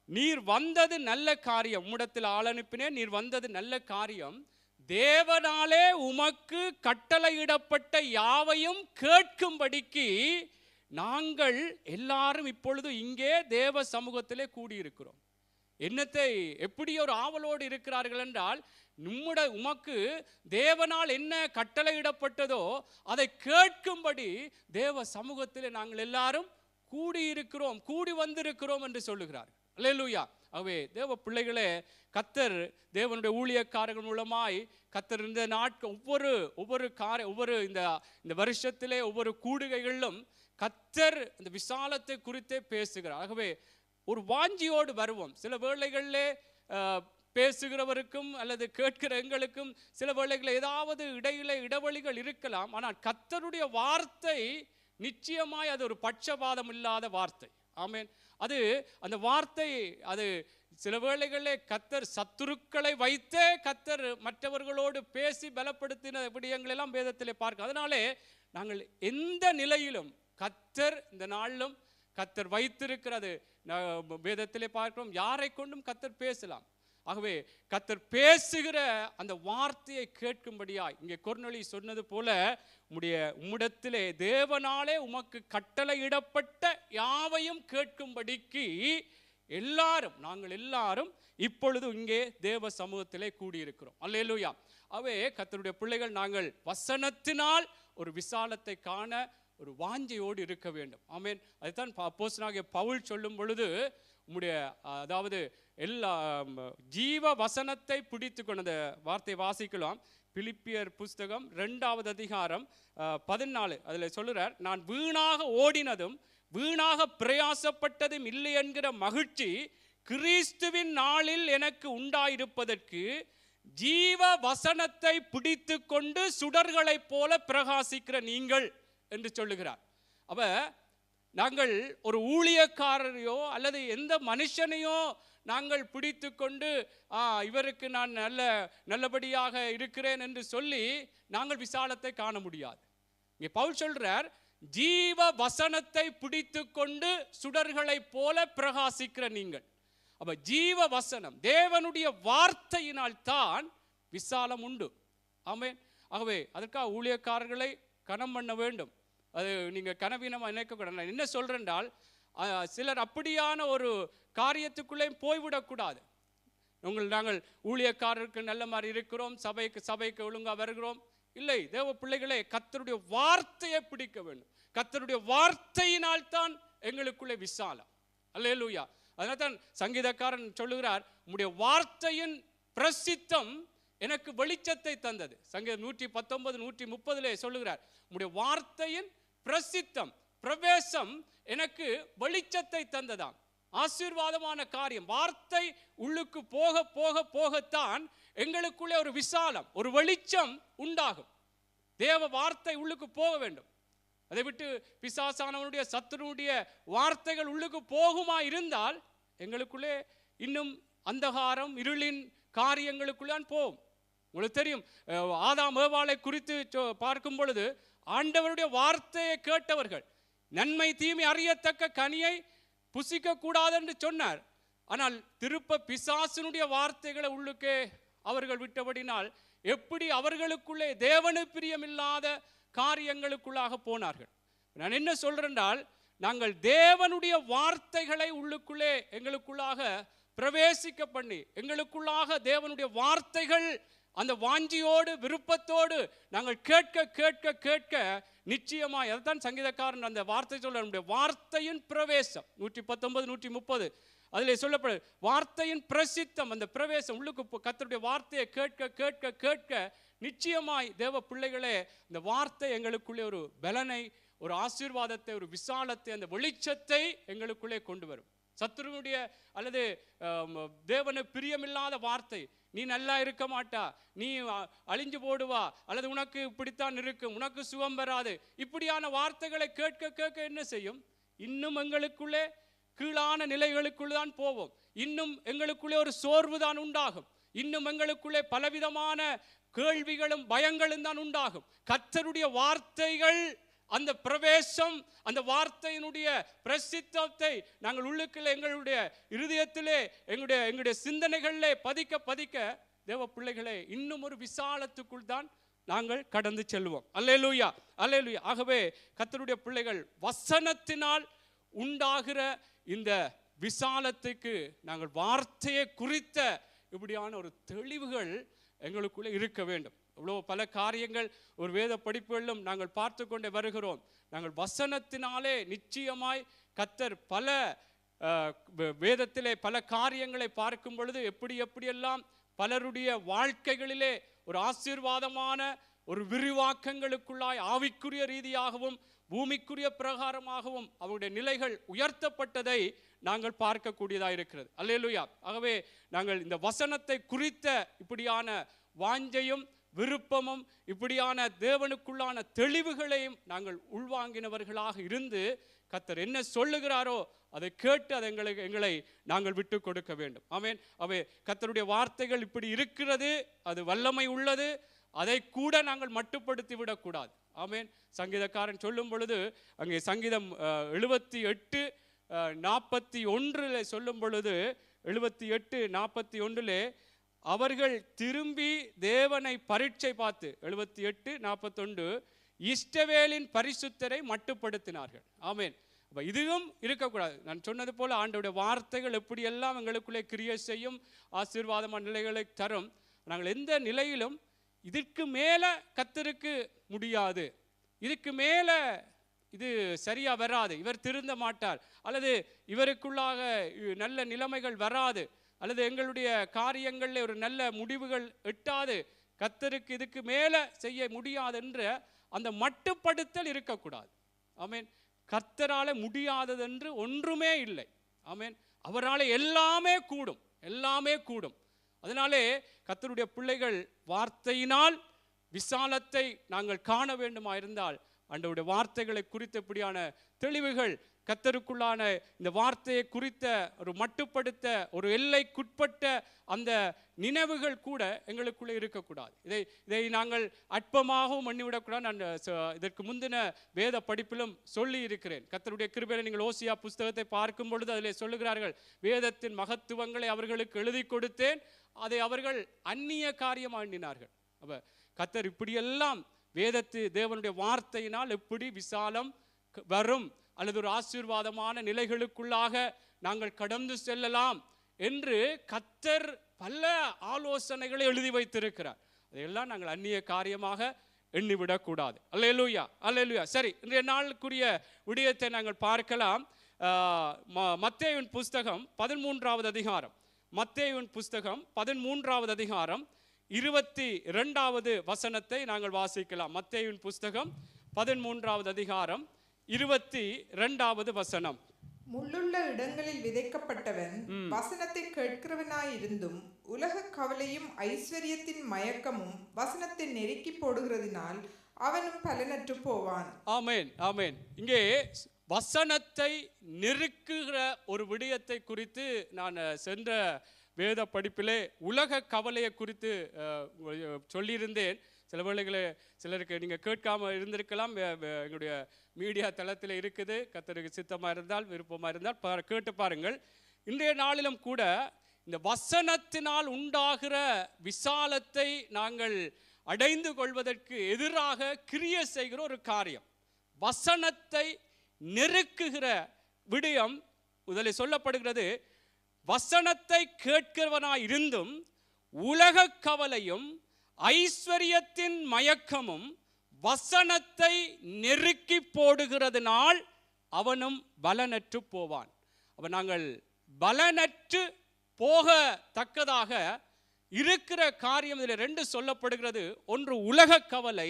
நீர் வந்தது நல்ல காரியம், உம்மிடத்தில் ஆள் அனுப்பினேன், நீர் வந்தது நல்ல காரியம், தேவனாலே உமக்கு கட்டளையிடப்பட்ட யாவையும் கேட்கும்படிக்கு நாங்கள் எல்லாரும் இப்பொழுது இங்கே தேவ சமூகத்திலே கூடியிருக்கிறோம். என்னத்தை எப்படி ஒரு ஆவலோடு இருக்கிறார்கள் என்றால், உமக்கு தேவனால் என்ன கட்டளையிடப்பட்டதோ அதை கேட்கும்படி தேவ சமூகத்திலே நாங்கள் எல்லாரும் கூடியிருக்கிறோம், கூடி வந்திருக்கிறோம் என்று சொல்லுகிறார். அல்லேலூயா. ஆகவே தேவ பிள்ளைகளே, கர்த்தர் தேவனுடைய ஊழியக்காரர்கள் மூலமாய் கர்த்தர் இந்த நாட்கள் ஒவ்வொரு இந்த வருஷத்திலே ஒவ்வொரு கூடுகைகளிலும் கர்த்தர் இந்த விசாலத்தை குறித்தே பேசுகிறார். ஆகவே ஒரு வாஞ்சியோடு வருவோம். சில வேளைகளிலே பேசுகிறவருக்கும் அல்லது கேட்கிற எங்களுக்கும் சில வேளைகளில் ஏதாவது இடையில இடைவெளிகள் இருக்கலாம். ஆனால் கர்த்தருடைய வார்த்தை நிச்சயமாய் அது ஒரு பட்சபாதம் இல்லாத வார்த்தை. ஆமென். அந்த வார்த்தை அது சில வேளைகளில் கர்த்தர் சத்துருக்களை வைத்தே கர்த்தர் மற்றவர்களோடு பேசி பலப்படுத்தின விடயங்கள் எல்லாம் வேதத்திலே பார்க்க. அதனாலே நாங்கள் எந்த நிலையிலும் கர்த்தர் இந்த நாளிலும் கர்த்தர் வைத்திருக்கிறது வேதத்திலே பார்க்கிறோம். யாரை கொண்டும் கர்த்தர் பேசலாம். ஆகவே கர்த்தர் பேசுகிற அந்த வார்த்தையை கேட்கும்படியாய் இங்கே கொர்நேலியு சொன்னது போல உம்மிடத்திலே தேவனாலே உமக்கு கட்டளையிடப்பட்ட யாவையும் கேட்கும்படிக்கு நாங்கள் எல்லாரும் இப்பொழுது இங்கே தேவ சமூகத்திலே கூடியிருக்கிறோம். அல்லேலூயா. ஆகவே கர்த்தருடைய பிள்ளைகள் நாங்கள் வசனத்தினால் ஒரு விசாலத்தை காண ஒரு வாஞ்சையோடு இருக்க வேண்டும். ஆமென். அதுதான் அப்போஸ்தலனாகிய பவுல் சொல்லும் பொழுது அதாவது எல்லா ஜீவ வசனத்தை பிடித்து கொண்ட அந்த வார்த்தை வாசிக்கலாம். பிலிப்பியர் புஸ்தகம் 2வது அதிகாரம் 14 அதில் சொல்லுறார், நான் வீணாக ஓடினதும் வீணாக பிரயாசப்பட்டதும் இல்லை என்கிற மகிழ்ச்சி கிறிஸ்துவின் நாளில் எனக்கு உண்டாயிருப்பதற்கு ஜீவ வசனத்தை பிடித்து கொண்டு சுடர்களைப் போல பிரகாசிக்கிற நீங்கள் என்று சொல்லுகிறார். அப்ப நாங்கள் ஒரு ஊழியக்காரரையோ அல்லது எந்த மனுஷனையோ நாங்கள் பிடித்து கொண்டு இவருக்கு நான் நல்லபடியாக இருக்கிறேன் என்று சொல்லி நாங்கள் விசாலத்தை காண முடியாது. இங்கே பவுல் சொல்றார், ஜீவ வசனத்தை பிடித்து கொண்டு சுடர்களைப் போல பிரகாசிக்கிற நீங்கள். அப்ப ஜீவ வசனம் தேவனுடைய வார்த்தையினால் தான் விசாலம் உண்டு. ஆமென். ஆகவே அதற்காக ஊழியக்காரர்களை கனம் பண்ண வேண்டும். அது நீங்க கனவீனமாக நினைக்கக்கூடாது. என்ன சொல்றேன்றால், சிலர் அப்படியான ஒரு காரியத்துக்குள்ளே போய்விடக்கூடாது. நாங்கள் ஊழியக்காரருக்கு நல்ல மாதிரி இருக்கிறோம், சபைக்கு ஒழுங்கா வருகிறோம். இல்லை, தேவ பிள்ளைகளே, கர்த்தருடைய வார்த்தையை பிடிக்க வேண்டும். கர்த்தருடைய வார்த்தையினால் தான் எங்களுக்குள்ளே விசாலம். அல்லேலூயா. அதனால தான் சங்கீதக்காரன் சொல்லுகிறார், உம்முடைய வார்த்தையின் பிரசித்தம் எனக்கு வெளிச்சத்தை தந்தது. சங்கீதம் 119 130 சொல்லுகிறார், உம்முடைய வார்த்தையின் பிரசித்தம் பிரவேசம் எனக்கு வெளிச்சத்தை தந்ததாம். ஆசீர்வாதமான காரியம். வார்த்தை உள்ளுக்கு போக போக போகத்தான் எங்களுக்குள்ளே ஒரு விசாலம், ஒரு வெளிச்சம் உண்டாகும். தேவ வார்த்தை உள்ளுக்கு போக வேண்டும். அதை விட்டு பிசாசானவனுடைய சத்துருடைய வார்த்தைகள் உள்ளுக்கு போகுமா இருந்தால் எங்களுக்குள்ளே இன்னும் அந்தகாரம் இருளின் காரியங்களுக்குள்ளான் போகும். உங்களுக்கு தெரியும், ஆதாம் ஏவாளை குறித்து பார்க்கும் பொழுது ஆண்டவருடைய வார்த்தையை கேட்டவர்கள் நன்மை தீமை அறியத்தக்க கனியை புசிக்க கூடாது என்று சொன்னார். ஆனால் திருப்ப பிசாசினுடைய வார்த்தைகளை உள்ளுக்கே அவர்கள் விட்டபடினால் எப்படி அவர்களுக்குள்ளே தேவனு பிரியமில்லாத காரியங்களுக்குள்ளாக போனார்கள். நான் என்ன சொல்றேன்னால், நாங்கள் தேவனுடைய வார்த்தைகளை உள்ளுக்குள்ளே எங்களுக்குள்ளாக பிரவேசிக்க பண்ணி எங்களுக்குள்ளாக தேவனுடைய வார்த்தைகள் அந்த வாஞ்சியோடு விருப்பத்தோடு நாங்கள் கேட்க கேட்க கேட்க நிச்சயமாய், அதைத்தான் சங்கீதக்காரன் அந்த வார்த்தை சொல்ற, வார்த்தையின் பிரவேசம் 119 130 அதிலே சொல்லப்படு வார்த்தையின் பிரசித்தம், அந்த பிரவேசம் உள்ளுக்கு கர்த்தருடைய வார்த்தையை கேட்க கேட்க கேட்க நிச்சயமாய் தேவ பிள்ளைகளே இந்த வார்த்தை எங்களுக்குள்ளே ஒரு பலனை, ஒரு ஆசீர்வாதத்தை, ஒரு விசாலத்தை, அந்த வெளிச்சத்தை எங்களுக்குள்ளே கொண்டு வரும். சத்துருனுடைய அல்லது தேவனை பிரியமில்லாத வார்த்தை, நீ நல்லா இருக்க மாட்டா, நீ அழிஞ்சு போடுவா, அல்லது உனக்கு இப்படித்தான் இருக்கும், உனக்கு சுகம் வராது, இப்படியான வார்த்தைகளை கேட்க கேட்க என்ன செய்யும்? இன்னும் எங்களுக்குள்ளே கீழான நிலைகளுக்குள் தான் போவோம். இன்னும் எங்களுக்குள்ளே ஒரு சோர்வு தான் உண்டாகும். இன்னும் எங்களுக்குள்ளே பலவிதமான கேள்விகளும் பயங்களும் தான் உண்டாகும். கர்த்தருடைய வார்த்தைகள், அந்த பிரவேசம், அந்த வார்த்தையினுடைய பிரசித்தத்தை நாங்கள் உள்ளுக்குள்ளே எங்களுடைய இருதயத்திலே எங்களுடைய சிந்தனைகளிலே பதிக்க பதிக்க தேவ பிள்ளைகளே இன்னும் ஒரு விசாலத்துக்குள் தான் நாங்கள் கடந்து செல்வோம். அல்லேலூயா, அல்லேலூயா. ஆகவே கர்த்தருடைய பிள்ளைகள் வசனத்தினால் உண்டாகிற இந்த விசாலத்துக்கு நாங்கள் வார்த்தையை குறித்த இப்படியான ஒரு தெளிவுகள் எங்களுக்குள்ளே இருக்க வேண்டும். இவ்வளோ பல காரியங்கள் ஒரு வேத படிப்புகளிலும் நாங்கள் பார்த்து கொண்டே வருகிறோம். நாங்கள் வசனத்தினாலே நிச்சயமாய் கர்த்தர் பல வேதத்திலே பல காரியங்களை பார்க்கும் பொழுது எப்படியெல்லாம் பலருடைய வாழ்க்கைகளிலே ஒரு ஆசீர்வாதமான ஒரு விரிவாக்கங்களுக்குள்ளாய் ஆவிக்குரிய ரீதியாகவும் பூமிக்குரிய பிரகாரமாகவும் அவருடைய நிலைகள் உயர்த்தப்பட்டதை நாங்கள் பார்க்கக்கூடியதாக இருக்கிறது. அல்லேலூயா. ஆகவே நாங்கள் இந்த வசனத்தை குறித்த இப்படியான வாஞ்சையும் விருப்பமும் இப்படியான தேவனுக்குள்ளான தெளிவுகளையும் நாங்கள் உள்வாங்கினவர்களாக இருந்து கர்த்தர் என்ன சொல்லுகிறாரோ அதை கேட்டு அதை எங்களை நாங்கள் விட்டு கொடுக்க வேண்டும். ஆமென். அவை கர்த்தருடைய வார்த்தைகள் இப்படி இருக்கிறது, அது வல்லமை உள்ளது, அதை கூட நாங்கள் மட்டுப்படுத்தி விடக்கூடாது. ஆமென். சங்கீதக்காரன் சொல்லும் பொழுது அங்கே சங்கீதம் 78:41 சொல்லும் பொழுது 78:41 அவர்கள் திரும்பி தேவனை பரீட்சை பார்த்து 78:41 இஸ்ரவேலின் பரிசுத்தரை மட்டுப்படுத்தினார்கள். ஆமென். அப்ப இதுவும் இருக்கக்கூடாது. நான் சொன்னது போல ஆண்டவருடைய வார்த்தைகள் எப்படியெல்லாம் எங்களுக்குள்ளே கிரியை செய்யும், ஆசீர்வாதமான நிலைகளை தரும். நாங்கள் எந்த நிலையிலும் இதற்கு மேல கர்த்தருக்கு முடியாது, இதுக்கு மேல இது சரியா வராது, இவர் திருந்த மாட்டார், அல்லது இவருக்குள்ளாக நல்ல நிலைமைகள் வராது, அல்லது எங்களுடைய காரியங்களில் ஒரு நல்ல முடிவுகள் எட்டாது, கர்த்தருக்கு இதுக்கு மேல செய்ய முடியாது என்ற அந்த மட்டுப்படுத்தல் இருக்கக்கூடாது. ஆமென். கர்த்தரால முடியாதது என்று ஒன்றுமே இல்லை. ஆமென். அவரால் எல்லாமே கூடும், எல்லாமே கூடும். அதனாலே கர்த்தருடைய பிள்ளைகள் வார்த்தையினால் விசாலத்தை நாங்கள் காண வேண்டுமா இருந்தால் ஆண்டவருடைய வார்த்தைகளை குறித்தபடியான தெளிவுகள், கர்த்தருக்குள்ளான இந்த வார்த்தையை குறித்த ஒரு மட்டுப்படுத்த ஒரு எல்லைக்குட்பட்ட அந்த நினைவுகள் கூட எங்களுக்குள்ளே இருக்கக்கூடாது. இதை நாங்கள் அற்பமாகவும் எண்ணிவிடக்கூடாது. நான் இதற்கு முந்தின வேத படிப்பிலும் சொல்லி இருக்கிறேன். கர்த்தருடைய கிருபையிலே நீங்கள் ஓசியா புஸ்தகத்தை பார்க்கும் பொழுது அதில் சொல்லுகிறார்கள், வேதத்தின் மகத்துவங்களை அவர்களுக்கு எழுதி கொடுத்தேன், அதை அவர்கள் அந்நிய காரியமாக எண்ணினார்கள். அப்ப கர்த்தர் இப்படியெல்லாம் தேவனுடைய வார்த்தையினால் எப்படி விசாலம் வரும், அல்லது ஒரு ஆசீர்வாதமான நிலைகளுக்குள்ளாக நாங்கள் கடந்து செல்லலாம் என்று கர்த்தர் பல ஆலோசனைகளை எழுதி வைத்திருக்கிறார். அதையெல்லாம் நாங்கள் அந்நிய காரியமாக எண்ணிவிடக்கூடாது. அல்லேலூயா, அல்லேலூயா. சரி, இன்றைய நாளுக்குரிய விடயத்தை நாங்கள் பார்க்கலாம். மத்தேயுவின் புஸ்தகம் 13வது அதிகாரம், மத்தேயுவின் புஸ்தகம் 13வது அதிகாரம் 22வது வசனத்தை நாங்கள் வாசிக்கலாம். மத்தேயுவின் புஸ்தகம் 13வது அதிகாரம் 22வது வசனம். முள்ளுள்ள இடங்களில் விதைக்கப்பட்டவன் வசனத்தை கேட்கிறவனாயிருந்தும் உலக கவலையும் ஐஸ்வர்யத்தின் மயக்கமும் வசனத்தை நெருக்கி போடுகிறதினால் அவனும் பலனற்று போவான். ஆமென், ஆமென். இங்கே வசனத்தை நெருக்குகிற ஒரு விடயத்தை குறித்து நான் சென்ற வேத படிப்பிலே உலக கவலையை குறித்து சொல்லியிருந்தேன். சில வேளைகளை சிலருக்கு நீங்கள் கேட்காம இருந்திருக்கலாம். எங்களுடைய மீடியா தளத்தில் இருக்குது. கர்த்தருக்கு சித்தமாக இருந்தால், விருப்பமாக இருந்தால் கேட்டு பாருங்கள். இன்றைய நாளிலும் கூட இந்த வசனத்தினால் உண்டாகிற விசாலத்தை நாங்கள் அடைந்து கொள்வதற்கு எதிராக கிரியை செய்கிற ஒரு காரியம், வசனத்தை நெருக்குகிற விடயம் முதலில் சொல்லப்படுகிறது. வசனத்தை கேட்கிறவனாய் இருந்தும் உலக கவலையும் ஐஸ்வர்யத்தின் மயக்கமும் வசனத்தை நெருக்கி போடுகிறதுனால் அவனும் பலனற்று போவான். அப்ப நாங்கள் பலனற்று போகத்தக்கதாக இருக்கிற காரியம் இதில் 2 சொல்லப்படுகிறது. ஒன்று உலக கவலை,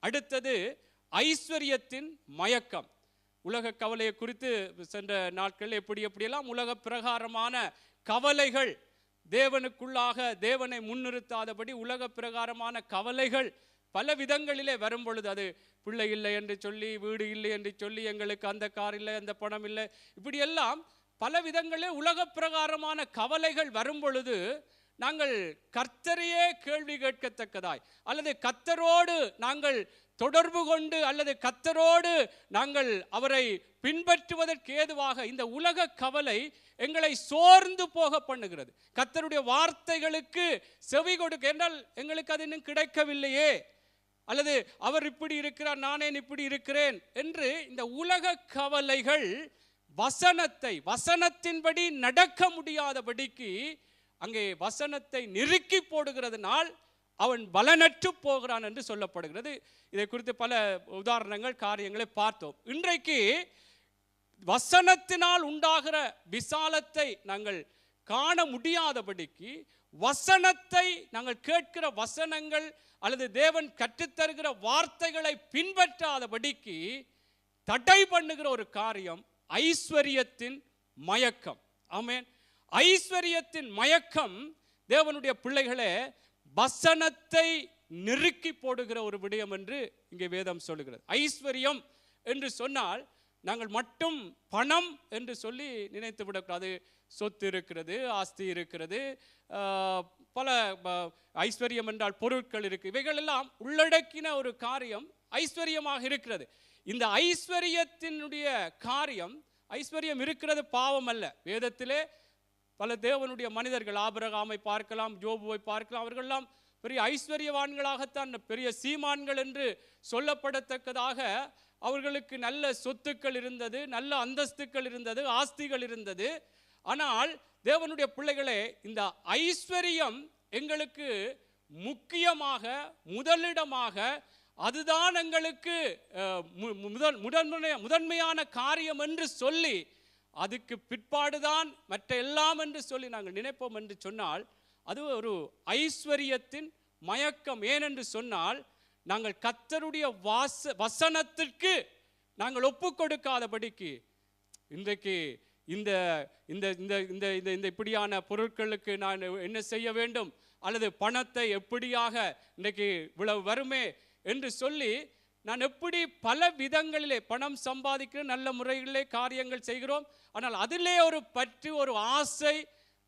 அடுத்தது ஐஸ்வர்யத்தின் மயக்கம். உலக கவலையை குறித்து சென்ற நாட்கள் எப்படியெல்லாம் உலக பிரகாரமான கவலைகள், தேவனுக்குள்ளாக தேவனை முன்னிறுத்தாதபடி உலக பிரகாரமான கவலைகள் பல விதங்களிலே வரும் பொழுது, அது பிள்ளை இல்லை என்று சொல்லி, வீடு இல்லை என்று சொல்லி, எங்களுக்கு அந்த கார் இல்லை, அந்த பணம் இல்லை, இப்படியெல்லாம் பல விதங்களே உலக பிரகாரமான கவலைகள் வரும் பொழுது நாங்கள் கர்த்தரையே கேள்வி கேட்கத்தக்கதாய், அல்லது கர்த்தரோடு நாங்கள் தொடர்பு கொண்டு, அல்லது கர்த்தரோடு நாங்கள் அவரை பின்பற்றுவதற்கு ஏதுவாக இந்த உலக கவலை எங்களை சோர்ந்து போக பண்ணுகிறது. கர்த்தருடைய வார்த்தைகளுக்கு செவி கொடுக்க என்றால் எங்களுக்கு அது இன்னும் கிடைக்கவில்லையே, அல்லது அவர் இப்படி இருக்கிறார், நானே இப்படி இருக்கிறேன் என்று இந்த உலக கவலைகள் வசனத்தின்படி நடக்க முடியாதபடிக்கு அங்கே வசனத்தை நெருக்கி போடுகிறதுனால் அவன் பலனற்று போகிறான் என்று சொல்லப்படுகிறது. இதை குறித்து பல உதாரணங்கள், காரியங்களை பார்த்தோம். இன்றைக்கு வசனத்தினால் உண்டாகிற விசாலத்தை நாங்கள் காண முடியாதபடிக்கு, வசனத்தை நாங்கள் கேட்கிற வசனங்கள் அல்லது தேவன் கற்றுத்தருகிற வார்த்தைகளை பின்பற்றாதபடிக்கு தடை பண்ணுகிற ஒரு காரியம் ஐஸ்வர்யத்தின் மயக்கம். ஆமென். ஐஸ்வர்யத்தின் மயக்கம் தேவனுடைய பிள்ளைகளே வசனத்தை நெருக்கி போடுகிற ஒரு விடயம் என்று இங்கே வேதம் சொல்லுகிறது. ஐஸ்வர்யம் என்று சொன்னால் நாங்கள் மட்டும் பணம் என்று சொல்லி நினைத்து விடக்கூடாது. சொத்து இருக்கிறது, ஆஸ்தி இருக்கிறது, பல ஐஸ்வர்யம் என்றால் பொருட்கள் இருக்கு, இவைகள் எல்லாம் உள்ளடக்கின ஒரு காரியம் ஐஸ்வர்யமாக இருக்கிறது. இந்த ஐஸ்வர்யத்தினுடைய காரியம், ஐஸ்வர்யம் இருக்கிறது பாவம் அல்ல. வேதத்திலே பல தேவனுடைய மனிதர்கள், ஆபிரகாமை பார்க்கலாம், யோபுவை பார்க்கலாம், அவர்களெல்லாம் பெரிய ஐஸ்வர்யவான்களாகத்தான், பெரிய சீமான்கள் என்று சொல்லப்படத்தக்கதாக அவர்களுக்கு நல்ல சொத்துக்கள் இருந்தது, நல்ல அந்தஸ்துக்கள் இருந்தது, ஆஸ்திகள் இருந்தது. ஆனால் தேவனுடைய பிள்ளைகளே, இந்த ஐஸ்வர்யம் எங்களுக்கு முக்கியமாக, முதலிடமாக, அதுதான் எங்களுக்கு முதன்மையான காரியம் என்று சொல்லி, அதுக்கு பிற்பாடுதான் மற்ற எல்லாம் என்று சொல்லி நாங்கள் நினைப்போம் என்று சொன்னால் அது ஒரு ஐஸ்வர்யத்தின் மயக்கம். ஏனென்று சொன்னால் நாங்கள் கர்த்தருடைய வசனத்திற்கு நாங்கள் ஒப்பு கொடுக்காதபடிக்கு இன்றைக்கு இந்த இந்த இந்த இந்த இந்த இப்படியான பொருட்களுக்கு நான் என்ன செய்ய வேண்டும், அல்லது பணத்தை எப்படியாக இன்றைக்கு இவ்வளவு வருமே என்று சொல்லி நான் எப்படி பல விதங்களிலே பணம் சம்பாதிக்கிற நல்ல முறைகளிலே காரியங்கள் செய்கிறோம். ஆனால் அதிலே ஒரு பற்று, ஒரு ஆசை,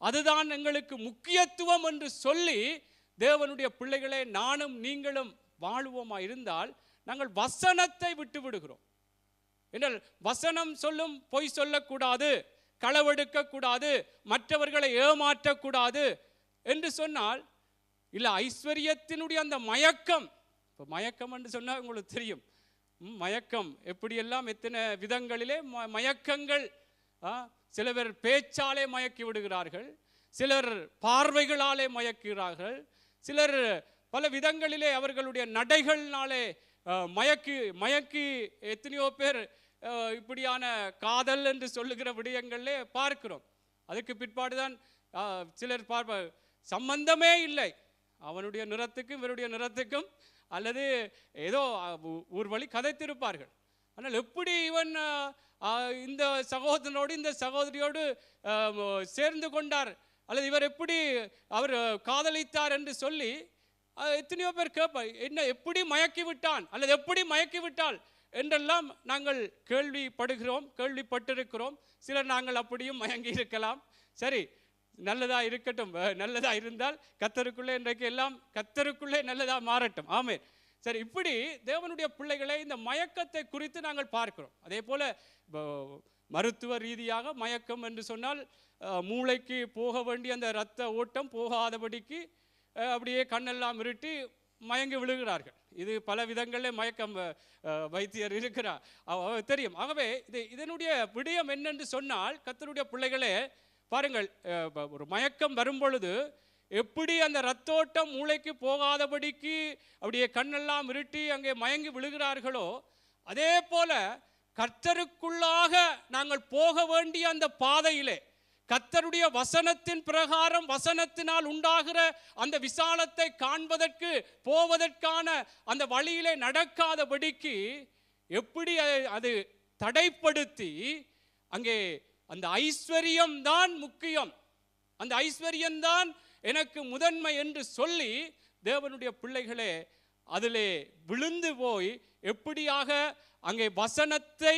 அதுதான் எங்களுக்கு முக்கியத்துவம் என்று சொல்லி தேவனுடைய பிள்ளைகளே நானும் நீங்களும் வாழுவோமா இருந்தால் நாங்கள் வசனத்தை விட்டு விடுகிறோம். என்றால் வசனம் சொல்லும் பொய் சொல்லக்கூடாது, களவெடுக்க கூடாது, மற்றவர்களை ஏமாற்றக்கூடாது என்று சொன்னால் இல்லை, ஐஸ்வர்யத்தினுடைய அந்த மயக்கம். இப்போ மயக்கம் என்று சொன்னால் உங்களுக்கு தெரியும், மயக்கம் எப்படியெல்லாம் எத்தனை விதங்களிலே மயக்கங்கள். சில பேர் பேச்சாலே மயக்கி விடுகிறார்கள், சிலர் பார்வைகளாலே மயக்குகிறார்கள், சிலர் பல விதங்களிலே அவர்களுடைய நடைகளினாலே மயக்கி எத்தனையோ பேர் இப்படியான காதல் என்று சொல்லுகிற விடயங்களிலே பார்க்கிறோம். அதுக்கு பிற்பாடுதான் சிலர் சம்பந்தமே இல்லை, அவனுடைய நிறத்துக்கும் இவருடைய நிறத்துக்கும், அல்லது ஏதோ ஊர் வழி கதைத்திருப்பார்கள். ஆனால் எப்படி இவன் இந்த சகோதரனோடு இந்த சகோதரியோடு சேர்ந்து கொண்டார், அல்லது இவர் எப்படி அவர் காதலித்தார் என்று சொல்லி எத்தனையோ பேர் கேட்பார், என்ன எப்படி மயக்கி விட்டான் அல்லது எப்படி மயக்கி விட்டாள் என்றெல்லாம் நாங்கள் கேள்விப்பட்டிருக்கிறோம். சிலர் நாங்கள் அப்படியும் மயங்கி இருக்கலாம். சரி, நல்லதா இருக்கட்டும், நல்லதா இருந்தால் கர்த்தருக்குள்ளே இன்றைக்கு எல்லாம் கர்த்தருக்குள்ளே நல்லதா மாறட்டும். ஆமென். சரி, இப்படி தேவனுடைய பிள்ளைகளை இந்த மயக்கத்தை குறித்து நாங்கள் பார்க்கிறோம். அதே போல மருத்துவ ரீதியாக மயக்கம் என்று சொன்னால் மூளைக்கு போக வேண்டிய அந்த இரத்த ஓட்டம் போகாதபடிக்கு அப்படியே கண்ணெல்லாம் இருட்டி மயங்கி விழுகிறார்கள். இது பல விதங்களில் மயக்கம் வைத்தியர் இருக்கிறார், தெரியும். ஆகவே இதனுடைய விடயம் என்னென்று சொன்னால், கர்த்தருடைய பிள்ளைகளே பாருங்கள், ஒரு மயக்கம் வரும் பொழுது எப்படி அந்த இரத்தோட்டம் மூளைக்கு போகாதபடிக்கு அப்படியே கண்ணெல்லாம் இருட்டி அங்கே மயங்கி விழுகிறார்களோ, அதே போல கர்த்தருக்குள்ளாக நாங்கள் போக வேண்டிய அந்த பாதையிலே, கர்த்தருடைய வசனத்தின் பிரகாரம் வசனத்தினால் உண்டாகிற அந்த விசாலத்தை காண்பதற்கு போவதற்கான அந்த வழியிலே நடக்காதபடிக்கு எப்படி அது தடைப்படுத்தி அங்கே அந்த ஐஸ்வர்யம் தான் முக்கியம், அந்த ஐஸ்வர்யம்தான் எனக்கு முதன்மை என்று சொல்லி தேவனுடைய பிள்ளைகளே அதிலே விழுந்து போய் எப்படியாக அங்கே வசனத்தை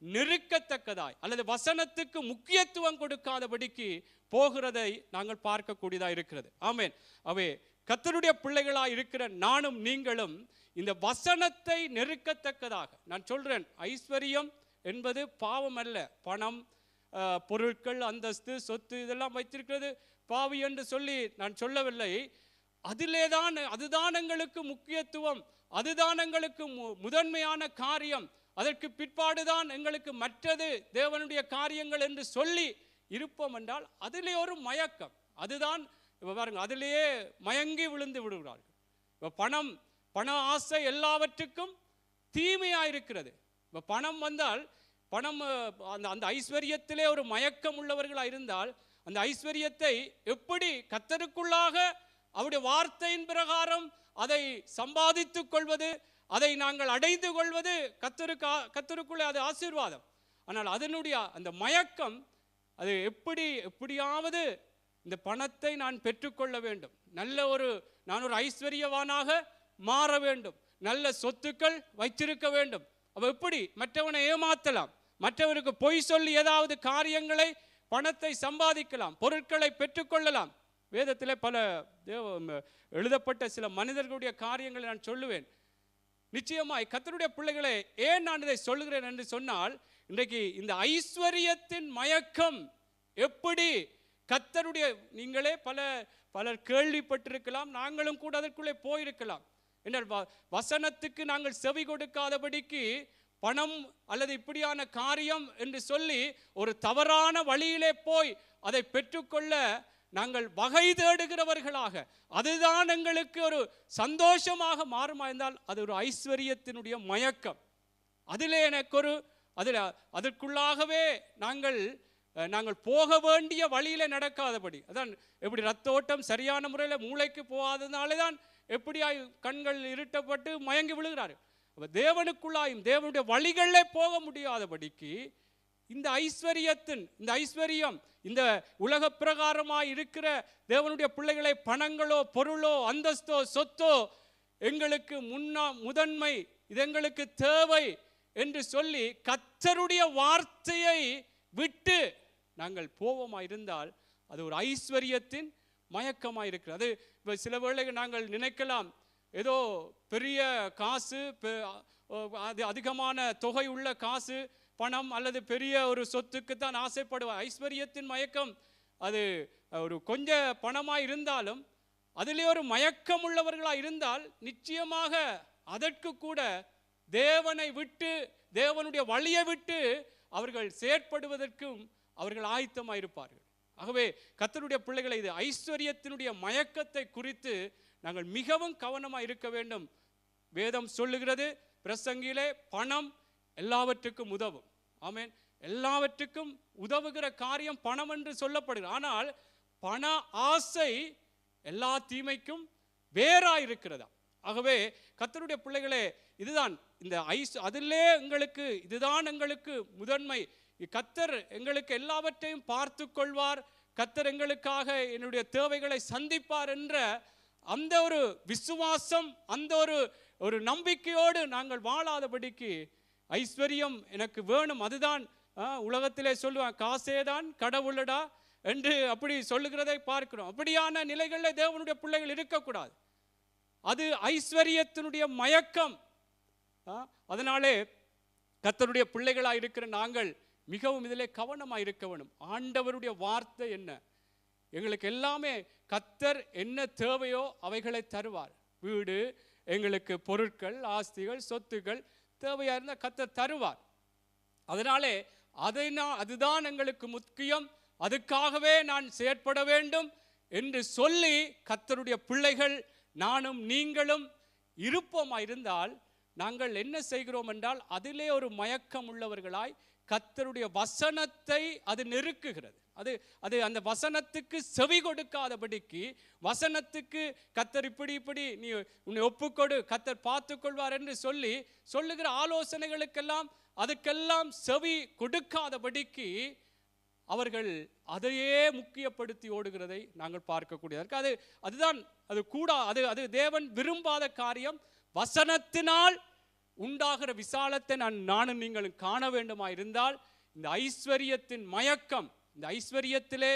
நெருக்கத்தக்கதாய் அல்லது வசனத்துக்கு முக்கியத்துவம் கொடுக்காதபடிக்கு போகிறதை நாங்கள் பார்க்கக்கூடியதாக இருக்கிறது. ஆமென். அவே கர்த்தருடைய பிள்ளைகளாய் இருக்கிற நானும் நீங்களும் இந்த வசனத்தை நெருக்கத்தக்கதாக, நான் சொல்றேன், ஐஸ்வர்யம் என்பது பாவம் அல்ல. பணம், பொருட்கள், அந்தஸ்து, சொத்து இதெல்லாம் வைத்திருக்கிறது பாவி என்று சொல்லி நான் சொல்லவில்லை. அதுதான் எங்களுக்கு முக்கியத்துவம், அதுதான் எங்களுக்கு முதன்மையான காரியம், அதற்கு பிற்பாடுதான் எங்களுக்கு மற்றது தேவனுடைய காரியங்கள் என்று சொல்லி இருப்போம் என்றால் அதிலே ஒரு மயக்கம். அதுதான் பாருங்க, அதிலேயே மயங்கி விழுந்து விடுகிறார்கள். பண ஆசை எல்லாவற்றுக்கும் தீமையாயிருக்கிறது. பணம் வந்தால் அந்த ஐஸ்வர்யத்திலே ஒரு மயக்கம் உள்ளவர்களாக இருந்தால் அந்த ஐஸ்வர்யத்தை எப்படி கர்த்தருக்குள்ளாக அவருடைய வார்த்தையின் பிரகாரம் அதை சம்பாதித்துக் கொள்வது, அதை நாங்கள் அடைந்து கொள்வது கர்த்தருக்குள்ளே அது ஆசீர்வாதம். ஆனால் அதனுடைய அந்த மயக்கம், அது எப்படியாவது இந்த பணத்தை நான் பெற்றுக்கொள்ள வேண்டும், நான் ஒரு ஐஸ்வர்யவானாக மாற வேண்டும், நல்ல சொத்துக்கள் வைத்திருக்க வேண்டும். அப்ப எப்படி மற்றவனை ஏமாற்றலாம், மற்றவருக்கு பொய் சொல்லி ஏதாவது காரியங்களை பணத்தை சம்பாதிக்கலாம், பொருட்களை பெற்றுக்கொள்ளலாம். வேதத்தில் பல எழுதப்பட்ட சில மனிதர்களுடைய காரியங்களை நான் சொல்லுவேன். நிச்சயமாய் கர்த்தருடைய பிள்ளைகளை ஏன் நான் இதை சொல்லுகிறேன் என்று சொன்னால், இன்றைக்கு இந்த ஐஸ்வர்யத்தின் மயக்கம் எப்படி கர்த்தருடைய, நீங்களே பலர் கேள்விப்பட்டிருக்கலாம், நாங்களும் கூட அதற்குள்ளே போயிருக்கலாம். என்றால் வசனத்துக்கு நாங்கள் செவி கொடுக்காதபடிக்கு பணம் அல்லது இப்படியான காரியம் என்று சொல்லி ஒரு தவறான வழியிலே போய் அதை பெற்றுக்கொள்ள நாங்கள் வகை தேடுகிறவர்களாக, அதுதான் எங்களுக்கு ஒரு சந்தோஷமாக மாறுமா இருந்தால் அது ஒரு ஐஸ்வர்யத்தினுடைய மயக்கம். அதிலே அதற்குள்ளாகவே நாங்கள் போக வேண்டிய வழியில நடக்காதபடி, அதான் எப்படி ரத்த ஓட்டம் சரியான முறையில் மூளைக்கு போகாததுனாலே தான் எப்படியாய் கண்கள் இருட்டப்பட்டு மயங்கி விழுகிறார்கள். தேவனுக்குள்ளாயும் தேவனுடைய வழிகளிலே போக முடியாதபடிக்கு இந்த ஐஸ்வர்யம் இந்த உலக பிரகாரமாய் இருக்கிற தேவனுடைய பிள்ளைகளை பணங்களோ பொருளோ அந்தஸ்தோ சொத்தோ எங்களுக்கு முதன்மை, இது எங்களுக்கு தேவை என்று சொல்லி கர்த்தருடைய வார்த்தையை விட்டு நாங்கள் போவோமா இருந்தால் அது ஒரு ஐஸ்வர்யத்தின் மயக்கமாக இருக்கிறது. அது சில வேளைகள் நாங்கள் நினைக்கலாம், ஏதோ பெரிய காசு, அது அதிகமான தொகை உள்ள காசு, பணம் அல்லது பெரிய ஒரு சொத்துக்கு தான் ஆசைப்படுவார். ஐஸ்வர்யத்தின் மயக்கம் அது ஒரு கொஞ்ச பணமாக இருந்தாலும் அதிலே ஒரு மயக்கம் உள்ளவர்களாக இருந்தால் நிச்சயமாக அதற்கு கூட தேவனை விட்டு, தேவனுடைய வழியை விட்டு அவர்கள் செயற்படுவதற்கும் அவர்கள் ஆயத்தமாக இருப்பார்கள். ஆகவே கர்த்தருடைய பிள்ளைகளை, இது ஐஸ்வர்யத்தினுடைய மயக்கத்தை குறித்து நாங்கள் மிகவும் கவனமாக இருக்க வேண்டும். வேதம் சொல்லுகிறது பிரசங்கிலே, பணம் எல்லாவற்றுக்கும் உதவும். ஆமென். எல்லாவற்றுக்கும் உதவுகிற காரியம் பணம் என்று சொல்லப்படுகிறது. ஆனால் பண ஆசை எல்லா தீமைக்கும் வேறாயிருக்கிறதா. ஆகவே கர்த்தருடைய பிள்ளைகளே, இதுதான் இந்த அதிலே இதுதான் எங்களுக்கு முதன்மை. கர்த்தர் எங்களுக்கு எல்லாவற்றையும் பார்த்து கொள்வார், கர்த்தர் எங்களுக்காக என்னுடைய தேவைகளை சந்திப்பார் என்ற அந்த ஒரு விசுவாசம், அந்த ஒரு நம்பிக்கையோடு நாங்கள் வாழாதபடிக்கு ஐஸ்வர்யம் எனக்கு வேணும், அதுதான் உலகத்திலே சொல்லுவான், காசேதான் கடவுளடா என்று அப்படி சொல்லுகிறதை பார்க்கிறோம். அப்படியான நிலைகளில் தேவனுடைய பிள்ளைகள் இருக்கக்கூடாது. அது ஐஸ்வர்யத்தினுடைய மயக்கம். அதனாலே கர்த்தருடைய பிள்ளைகளாக இருக்கிற நாங்கள் மிகவும் இதிலே கவனமாக இருக்க வேண்டும். ஆண்டவருடைய வார்த்தை என்ன, எங்களுக்கு எல்லாமே கர்த்தர் என்ன தேவையோ அவைகளை தருவார். வீடு, எங்களுக்கு பொருட்கள், ஆஸ்திகள், சொத்துக்கள் தேவையாக இருந்தால் கர்த்தர் தருவார். அதனாலே அதுதான் எங்களுக்கு முக்கியம், அதுக்காகவே நான் செயற்பட வேண்டும் என்று சொல்லி கர்த்தருடைய பிள்ளைகள் நானும் நீங்களும் இருப்போமா இருந்தால் நாங்கள் என்ன செய்கிறோம் என்றால் அதிலே ஒரு மயக்கம் உள்ளவர்களாய் கர்த்தருடைய வசனத்தை அது நெருக்குகிறது. அது அந்த வசனத்துக்கு செவி கொடுக்காதபடிக்கு, வசனத்துக்கு கர்த்தர் இப்படி நீ உன்னை ஒப்புக்கொடு, கர்த்தர் பார்த்துக்கொள்வார் என்று சொல்லுகிற ஆலோசனைகளுக்கெல்லாம் அதுக்கெல்லாம் செவி கொடுக்காதபடிக்கு அவர்கள் அதையே முக்கியப்படுத்தி ஓடுகிறதை நாங்கள் பார்க்கக்கூடியதற்கு அது தேவன் விரும்பாத காரியம். வசனத்தினால் உண்டாகிற விசாலத்தை நானும் நீங்களும் காண வேண்டுமா இருந்தால், இந்த ஐஸ்வர்யத்தின் மயக்கம், இந்த ஐஸ்வர்யத்திலே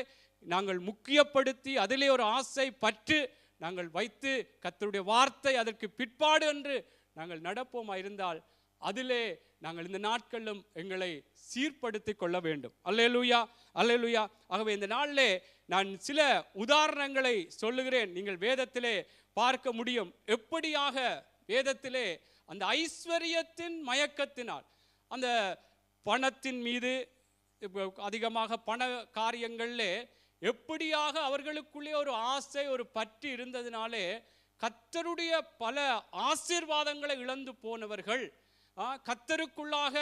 நாங்கள் முக்கியப்படுத்தி அதிலே ஒரு ஆசை பற்று நாங்கள் வைத்து கர்த்தருடைய வார்த்தை அதற்கு பிற்பாடு என்று நாங்கள் நடப்போமா இருந்தால், அதிலே நாங்கள் இந்த நாட்களிலும் எங்களை சீர்படுத்திக் கொள்ள வேண்டும். அல்லேலூயா, அல்லேலூயா. ஆகவே இந்த நாளிலே நான் சில உதாரணங்களை சொல்லுகிறேன். நீங்கள் வேதத்திலே பார்க்க முடியும் எப்படியாக வேதத்திலே அந்த ஐஸ்வர்யத்தின் மயக்கத்தினால், அந்த பணத்தின் மீது அதிகமாக பண காரியங்களிலே எப்படியாக அவர்களுக்குள்ளே ஒரு ஆசை, ஒரு பற்று இருந்ததினாலே கர்த்தருடைய பல ஆசீர்வாதங்களை இழந்து போனவர்கள், கர்த்தருக்குள்ளாக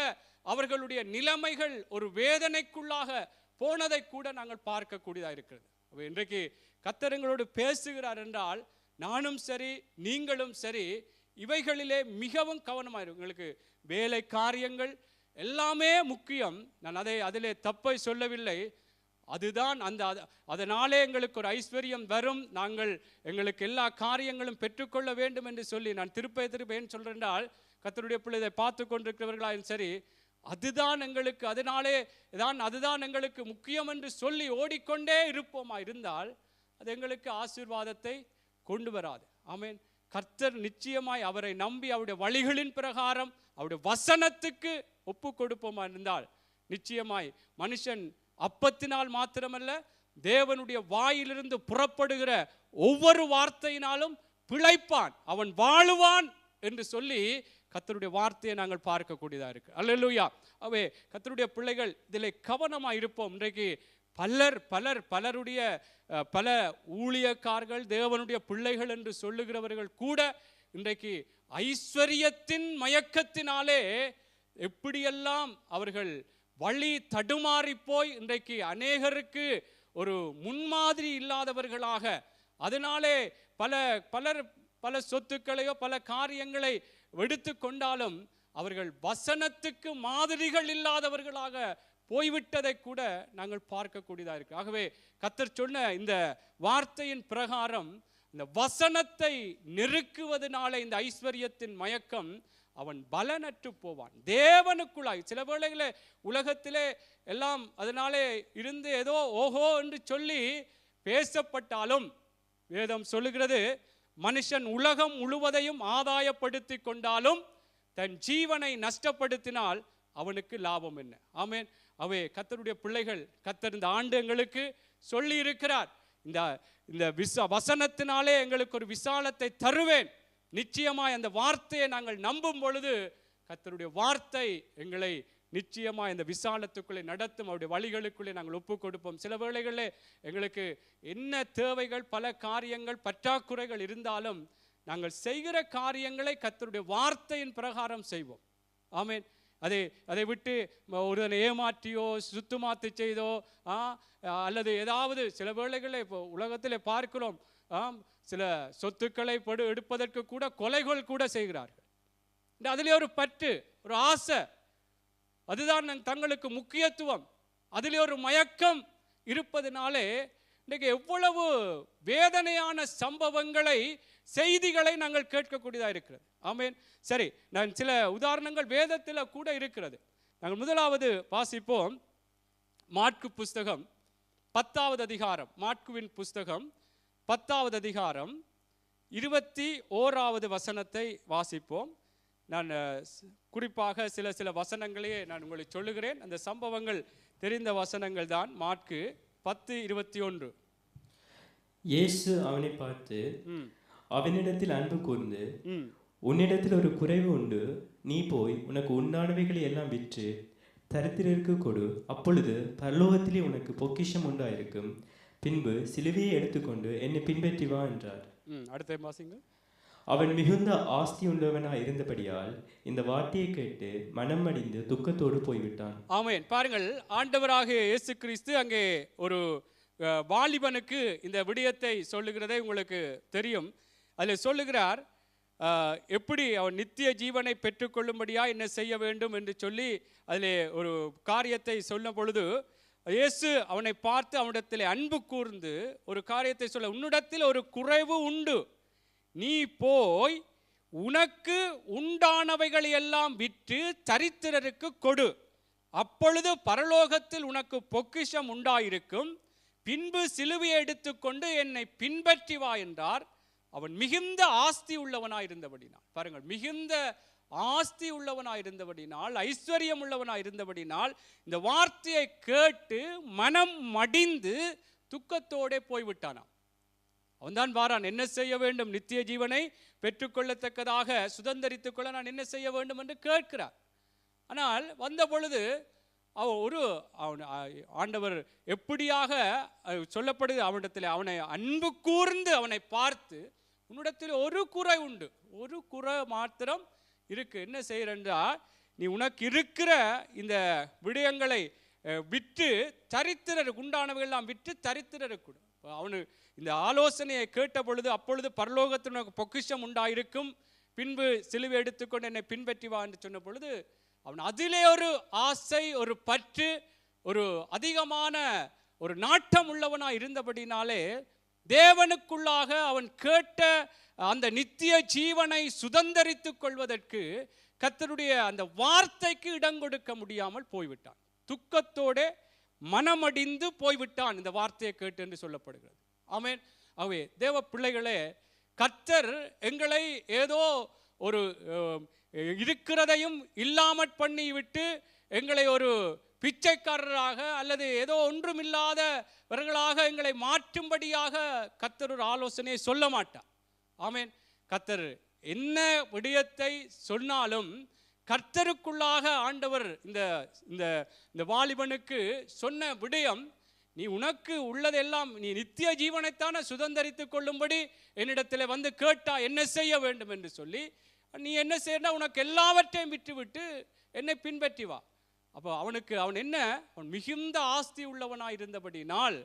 அவர்களுடைய நிலைமைகள் ஒரு வேதனைக்குள்ளாக போனதை கூட நாங்கள் பார்க்கக்கூடியதாக இருக்கிறது. இன்றைக்கு கர்த்தர் எங்களோடு பேசுகிறார் என்றால், நானும் சரி நீங்களும் சரி இவைகளிலே மிகவும் கவனமாயிரும். உங்களுக்கு வேலை காரியங்கள் எல்லாமே முக்கியம், நான் அதிலே தப்பை சொல்லவில்லை. அதுதான் அதனாலே எங்களுக்கு ஒரு ஐஸ்வர்யம் வரும், நாங்கள் எங்களுக்கு எல்லா காரியங்களும் பெற்றுக்கொள்ள வேண்டும் என்று சொல்லி நான் திருப்ப ஏன் சொல்றேன் என்றால், கர்த்தருடைய பிள்ளையை பார்த்து கொண்டிருக்கிறவர்களாயும் சரி, அதுதான் எங்களுக்கு அதுதான் எங்களுக்கு முக்கியம் என்று சொல்லி ஓடிக்கொண்டே இருப்போமா இருந்தால் அது எங்களுக்கு ஆசீர்வாதத்தை கொண்டு வராது. ஆமென். கர்த்தர் நிச்சயமாய் அவரை நம்பி அவருடைய வழிகளின் பிரகாரம் அவருடைய வசனத்துக்கு ஒப்பு கொடுப்போமா இருந்தால், நிச்சயமாய் மனுஷன் அப்பத்தினால் மாத்திரமல்ல, தேவனுடைய வாயிலிருந்து புறப்படுகிற ஒவ்வொரு வார்த்தையினாலும் பிழைப்பான், அவன் வாழுவான் என்று சொல்லி கர்த்தருடைய வார்த்தையை நாங்கள் பார்க்கக்கூடியதாக இருக்கு. அல்லேலூயா. அவே கர்த்தருடைய பிள்ளைகள் இதிலே கவனமாக இருப்போம். இன்றைக்கு பலருடைய பல ஊழியக்காரர்கள், தேவனுடைய பிள்ளைகள் என்று சொல்லுகிறவர்கள் கூட இன்றைக்கு ஐஸ்வர்யத்தின் மயக்கத்தினாலே எப்படியெல்லாம் அவர்கள் வழி தடுமாறி போய் இன்றைக்கு அநேகருக்கு ஒரு முன்மாதிரி இல்லாதவர்களாக, அதனாலே பல சொத்துக்களையோ பல காரியங்களை எடுத்து கொண்டாலும் அவர்கள் வசனத்துக்கு மாதிரிகள் இல்லாதவர்களாக போய்விட்டதை கூட நாங்கள் பார்க்கக்கூடியதாக இருக்கு. ஆகவே கர்த்தர் சொன்ன இந்த வார்த்தையின் பிரகாரம் இந்த வசனத்தை நெருக்குவதனால இந்த ஐஸ்வர்யத்தின் மயக்கம் அவன் பலனற்று போவான். தேவனுக்குள்ளாய் சில வேளைகளே உலகத்திலே எல்லாம் அதனாலே இருந்து ஏதோ ஓஹோ என்று சொல்லி பேசப்பட்டாலும் வேதம் சொல்லுகிறது, மனுஷன் உலகம் முழுவதையும் ஆதாயப்படுத்தி கொண்டாலும் தன் ஜீவனை நஷ்டப்படுத்தினால் அவனுக்கு லாபம் என்ன? ஆமென். அவே கர்த்தருடைய பிள்ளைகள், கர்த்தர் இந்த ஆண்டு எங்களுக்கு சொல்லி இருக்கிறார், இந்த வசனத்தினாலே எங்களுக்கு ஒரு விசாலத்தை தருவேன். நிச்சயமாய் அந்த வார்த்தையை நாங்கள் நம்பும் பொழுது கர்த்தருடைய வார்த்தை எங்களை நிச்சயமாக இந்த விசாலத்துக்குள்ளே நடத்தும். அவருடைய வழிகளுக்குள்ளே நாங்கள் ஒப்பு கொடுப்போம். சில வேளைகளில் எங்களுக்கு என்ன தேவைகள், பல காரியங்கள், பற்றாக்குறைகள் இருந்தாலும் நாங்கள் செய்கிற காரியங்களை கர்த்தருடைய வார்த்தையின் பிரகாரம் செய்வோம். ஆமென். அதை விட்டு ஒருவனை ஏமாற்றியோ சுத்தமாத்து செய்தோ அல்லது ஏதாவது சில வேளைகளில் இப்போ உலகத்தில் பார்க்கிறோம், சில சொத்துக்களை எடுப்பதற்கு கூட கொலைகள் கூட செய்கிறார்கள். அதிலே ஒரு பற்று, ஒரு ஆசை, அதுதான் தங்களுக்கு முக்கியத்துவம், அதிலே ஒரு மயக்கம் இருப்பதனாலே இன்றைக்கு எவ்வளவு வேதனையான சம்பவங்களை, செய்திகளை நாங்கள் கேட்கக்கூடியதாக இருக்கிறது. ஆமென். சரி, நான் சில உதாரணங்கள் வேதத்தில் கூட இருக்கிறது. நாங்கள் முதலாவது வாசிப்போம். மாற்கு புஸ்தகம் 10வது அதிகாரம், மாற்குவின் புஸ்தகம் 10வது அதிகாரம் 21வது வசனத்தை வாசிப்போம். நான் குறிப்பாக சில வசனங்களையே நான் உங்களுக்கு சொல்லுகிறேன். அந்த சம்பவங்கள் தெரிந்த வசனங்கள் தான். மாற்கு 10:21. இயேசு அவனை பார்த்து, அவனிடத்தில் அன்பு கூர்ந்து, உன்னிடத்தில் ஒரு குறைவு உண்டு, நீ போய் உனக்கு உண்டானவைகளை எல்லாம் விற்று தரித்திரருக்கு கொடு, அப்பொழுது பரலோகத்திலே உனக்கு பொக்கிஷம் உண்டாயிருக்கும், பின்பு சிலுவையை எடுத்துக்கொண்டு என்னை பின்பற்றி வா என்றார். அடுத்த வாசிங்க. அவன் மிகுந்த ஆஸ்தியுள்ளவனாய் இருந்தபடியால் இந்த வார்த்தையை கேட்டு மனம் அடிந்து துக்கத்தோடு போய்விட்டான். ஆமென். பாருங்கள், ஆண்டவராகிய இயேசு கிறிஸ்து அங்கே ஒரு வாலிபனுக்கு இந்த விடயத்தை சொல்லுகிறதை உங்களுக்கு தெரியும். அதில் சொல்லுகிறார், எப்படி அவன் நித்திய ஜீவனை பெற்றுக்கொள்ளும்படியா என்ன செய்ய வேண்டும் என்று சொல்லி அதில் ஒரு காரியத்தை சொல்லும் பொழுது இயேசு அவனை பார்த்து அவனிடத்தில் அன்பு கூர்ந்து ஒரு காரியத்தை சொல்ல, உன்னிடத்தில் ஒரு குறைவு உண்டு, நீ போய் உனக்கு உண்டானவைகளை எல்லாம் விற்று தரித்திரருக்கு கொடு, அப்பொழுது பரலோகத்தில் உனக்கு பொக்கிஷம் உண்டாயிருக்கும், பின்பு சிலுவையை எடுத்துக்கொண்டு என்னை பின்பற்றி வா என்றார். அவன் மிகுந்த ஆஸ்தி உள்ளவனாயிருந்தபடினால், பாருங்கள், மிகுந்த ஆஸ்தி உள்ளவனாயிருந்தபடினால், ஐஸ்வர்யம் உள்ளவனாயிருந்தபடினால் இந்த வார்த்தையை கேட்டு மனம் மடிந்து துக்கத்தோடே போய்விட்டானாம். அவன்தான் வாரான், என்ன செய்ய வேண்டும், நித்திய ஜீவனை பெற்றுக்கொள்ளத்தக்கதாக சுதந்திரித்துக் கொள்ள நான் என்ன செய்ய வேண்டும் என்று கேட்கிறார். ஆனால் வந்த பொழுது ஆண்டவர் எப்படியாக சொல்லப்படுது, அவனிடத்தில் அவனை அன்பு கூர்ந்து அவனை பார்த்து, உன்னிடத்தில் ஒரு குறை உண்டு, ஒரு குறை மாத்திரம் இருக்கு, என்ன செய்யறா, நீ உனக்கு இருக்கிற இந்த விடயங்களை விற்று தரித்திரருக்கு உண்டானவையெல்லாம் விற்று தரித்திரருக்கு கொடு. அவனு இந்த ஆலோசனையை கேட்ட பொழுது, அப்பொழுது பரலோகத்தில் உனக்கு பொக்கிஷம் உண்டாயிருக்கும், பின்பு சிலுவை எடுத்துக்கொண்டு என்னை பின்பற்றி வா என்று சொன்ன பொழுது அவன் அதிலே ஒரு ஆசை, ஒரு பற்று, ஒரு அதிகமான ஒரு நாட்டம் உள்ளவனாக இருந்தபடினாலே தேவனுக்குள்ளாக அவன் கேட்ட அந்த நித்திய ஜீவனை சுதந்தரித்துக் கொள்வதற்கு கர்த்தருடைய அந்த வார்த்தைக்கு இடம் கொடுக்க முடியாமல் போய்விட்டான். துக்கத்தோட மனமடிந்து போய்விட்டான் இந்த வார்த்தையை கேட்டு என்று சொல்லப்படுகிறது. ஆமென். ஆகவே தேவ பிள்ளைகளே, கர்த்தர் எங்களை ஏதோ ஒரு இருக்கிறதையும் இல்லாமற் பண்ணிவிட்டு எங்களை ஒரு பிச்சைக்காரராக அல்லது ஏதோ ஒன்றுமில்லாதவர்களாக எங்களை மாற்றும்படியாக கர்த்தர் ஒரு ஆலோசனையை சொல்ல மாட்டார். ஆமென். கர்த்தர் என்ன விடயத்தை சொன்னாலும் கர்த்தருக்குள்ளாக ஆண்டவர் இந்த வாலிபனுக்கு சொன்ன விடயம், நீ உனக்கு உள்ளதெல்லாம் நீ நித்திய ஜீவனைத்தான சுதந்தரித்துக் கொள்ளும்படி என்னிடத்தில் வந்து கேட்டா என்ன செய்ய வேண்டும் என்று சொல்லி, நீ என்ன செய்யறா, உனக்கு எல்லாவற்றையும் விட்டுவிட்டு என்னை பின்பற்றி வா. அப்போ அவன் என்ன, அவன் மிகுந்த ஆஸ்தி உள்ளவனாய் இருந்தபடினால்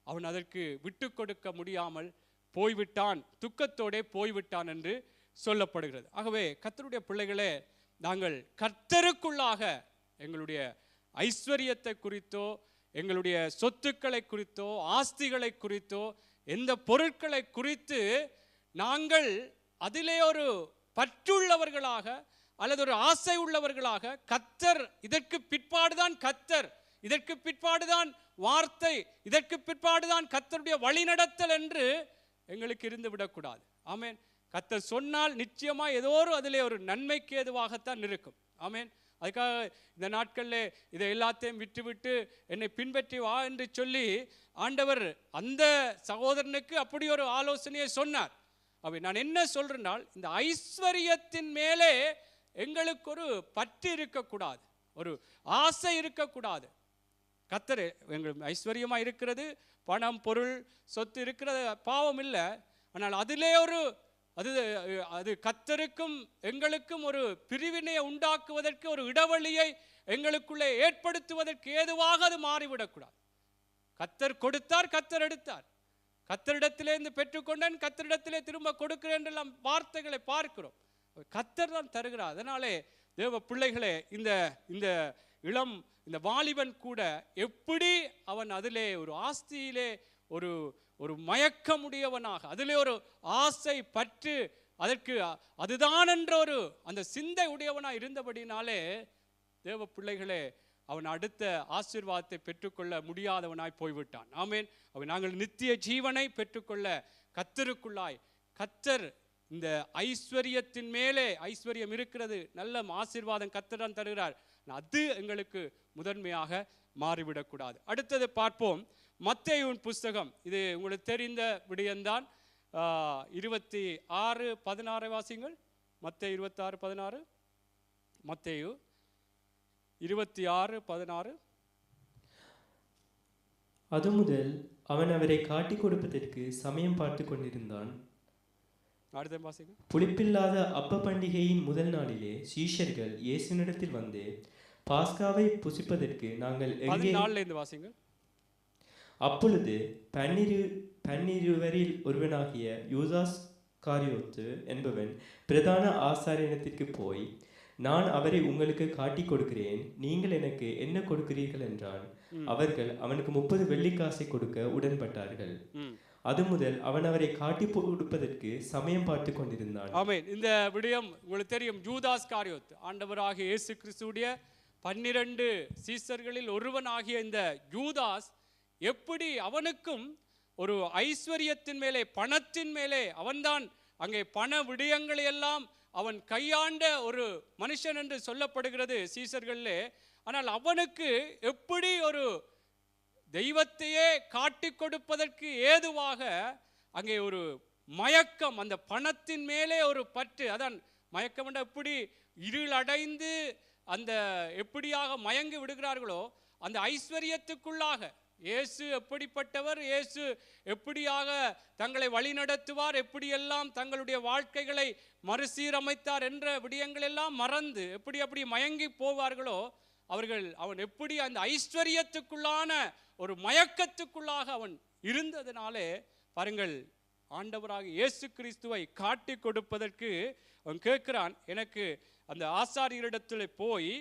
அவன் அதற்கு விட்டு கொடுக்க முடியாமல் போய்விட்டான், துக்கத்தோடே போய்விட்டான் என்று சொல்லப்படுகிறது. ஆகவே கர்த்தருடைய பிள்ளைகளே, நாங்கள் கர்த்தருக்குள்ளாக எங்களுடைய ஐஸ்வர்யத்தை குறித்தோ எங்களுடைய சொத்துக்களை குறித்தோ ஆஸ்திகளை குறித்தோ எந்த பொருட்களை குறித்து நாங்கள் அதிலே ஒரு பற்றுள்ளவர்களாக அல்லது ஒரு ஆசை உள்ளவர்களாக, கர்த்தர் இதற்கு பிற்பாடுதான் கர்த்தர், இதற்கு பிற்பாடுதான் வார்த்தை, இதற்கு பிற்பாடுதான் கர்த்தருடைய வழிநடத்தல் என்று எங்களுக்கு இருந்து விடக்கூடாது. ஆமென். கர்த்தர் சொன்னால் நிச்சயமாக ஏதோ ஒரு அதிலே ஒரு நன்மைக்கு ஏதுவாகத்தான் இருக்கும். ஆமென். அதுக்காக இந்த நாட்களில் இதை எல்லாத்தையும் விட்டுவிட்டு என்னை பின்பற்றி வா என்று சொல்லி ஆண்டவர் அந்த சகோதரனுக்கு அப்படி ஒரு ஆலோசனையை சொன்னார். அப்படி நான் என்ன சொல்றேன்னால், இந்த ஐஸ்வர்யத்தின் மேலே எங்களுக்கு ஒரு பற்று இருக்கக்கூடாது, ஒரு ஆசை இருக்கக்கூடாது. கர்த்தர் எங்களுக்கு ஐஸ்வர்யமாக இருக்கிறது, பணம் பொருள் சொத்து இருக்கிறது பாவம் இல்லை. ஆனால் அதிலே ஒரு அது கர்த்தருக்கும் எங்களுக்கும் ஒரு பிரிவினையை உண்டாக்குவதற்கு, ஒரு இடைவெளியை எங்களுக்குள்ளே ஏற்படுத்துவதற்கு ஏதுவாக அது மாறிவிடக்கூடாது. கர்த்தர் கொடுத்தார், கர்த்தர் எடுத்தார், கர்த்தரிடத்திலே இருந்து பெற்றுக்கொண்டேன், கர்த்தரிடத்திலே திரும்ப கொடுக்கிறேன் என்றெல்லாம் வார்த்தைகளை பார்க்கிறோம். கர்த்தர் தான் தருகிறார். அதனாலே தேவ பிள்ளைகளே, இந்த வாலிபன் கூட எப்படி அவன் அதிலே ஒரு ஆஸ்தியிலே ஒரு மயக்கமுடையவனாக, அதிலே ஒரு ஆசை பற்று, அதற்கு அதுதான் என்ற ஒரு அந்த சிந்தை உடையவனாக இருந்தபடினாலே தேவ பிள்ளைகளே, அவன் அடுத்த ஆசீர்வாதத்தை பெற்றுக்கொள்ள முடியாதவனாய் போய்விட்டான். ஆமென். அவன் நாங்கள் நித்திய ஜீவனை பெற்றுக்கொள்ள கர்த்தருக்குள்ளாய், கர்த்தர் இந்த ஐஸ்வர்யத்தின் மேலே, ஐஸ்வர்யம் இருக்கிறது, நல்ல ஆசீர்வாதம் கர்த்தர் தான் தருகிறார், அது எங்களுக்கு முதன்மையாக மாறிவிடக்கூடாது. அடுத்தது பார்ப்போம், மத்தேயுவின் புஸ்தகம். இது உங்களுக்கு தெரிந்த விடயம்தான். 26:16 வாசிங்கள். மத்தேயு 26:16. மத்தேயு 26:16. அது முதல் அவன் அவரை காட்டிக் கொடுப்பதற்கு சமயம் பார்த்து கொண்டிருந்தான். அடுத்த வாசிங்க. புளிப்பில்லாத அப்ப பண்டிகையின் முதல் நாளிலே சீஷர்கள் இயேசுவினிடத்தில் வந்து, பாஸ்காவை புசிப்பதற்கு நாங்கள் எங்கே? 14 இருந்து வாசிங்க. அப்பொழுது பன்னிருவரில் ஒருவனாகிய யூதாஸ் காரியோத்து என்பவன் பிரதான ஆசாரியனிடத்திற்கு போய், நான் அவரை உங்களுக்கு காட்டிக் கொடுக்கிறேன், நீங்கள் எனக்கு என்ன கொடுக்கிறீர்கள் என்றான். அவர்கள் அவனுக்கு 30 வெள்ளிக்காசை கொடுக்க உடன்பட்டார்கள். அது முதல் அவன் அவரை காட்டி கொடுப்பதற்கு சமயம் பார்த்து கொண்டிருந்தான். ஆமென். இந்த விடயம் உங்களுக்கு தெரியும். யூதாஸ் காரியோத்து ஆண்டவராகிய இயேசு கிறிஸ்துவுடைய 12 சீசர்களில் ஒருவனாகிய இந்த யூதாஸ் எப்படி அவனுக்கும் ஒரு ஐஸ்வர்யத்தின் மேலே, பணத்தின் மேலே, அவன்தான் அங்கே பண விடயங்களை எல்லாம் அவன் கையாண்ட ஒரு மனுஷன் என்று சொல்லப்படுகிறது சீசர்களே. ஆனால் அவனுக்கு எப்படி ஒரு தெய்வத்தையே காட்டி கொடுப்பதற்கு ஏதுவாக அங்கே ஒரு மயக்கம், அந்த பணத்தின் மேலே ஒரு பற்று. அதான் மயக்கம் என்ற எப்படி இருளடைந்து அந்த எப்படியாக மயங்கி விடுகிறார்களோ அந்த ஐஸ்வர்யத்துக்குள்ளாக இயேசு எப்படிப்பட்டவர், இயேசு எப்படியாக தங்களை வழிநடத்துவார், எப்படியெல்லாம் தங்களுடைய வாழ்க்கைகளை மறுசீரமைத்தார் என்ற விடயங்கள் எல்லாம் மறந்து எப்படி மயங்கி போவார்களோ அவன் எப்படி அந்த ஐஸ்வர்யத்துக்குள்ளான ஒரு மயக்கத்துக்குள்ளாக அவன் இருந்ததினாலே பாருங்கள், ஆண்டவராக இயேசு கிறிஸ்துவை காட்டி கொடுப்பதற்கு அவன் கேட்கிறான், எனக்கு அந்த ஆசாரியரிடத்தில் போய்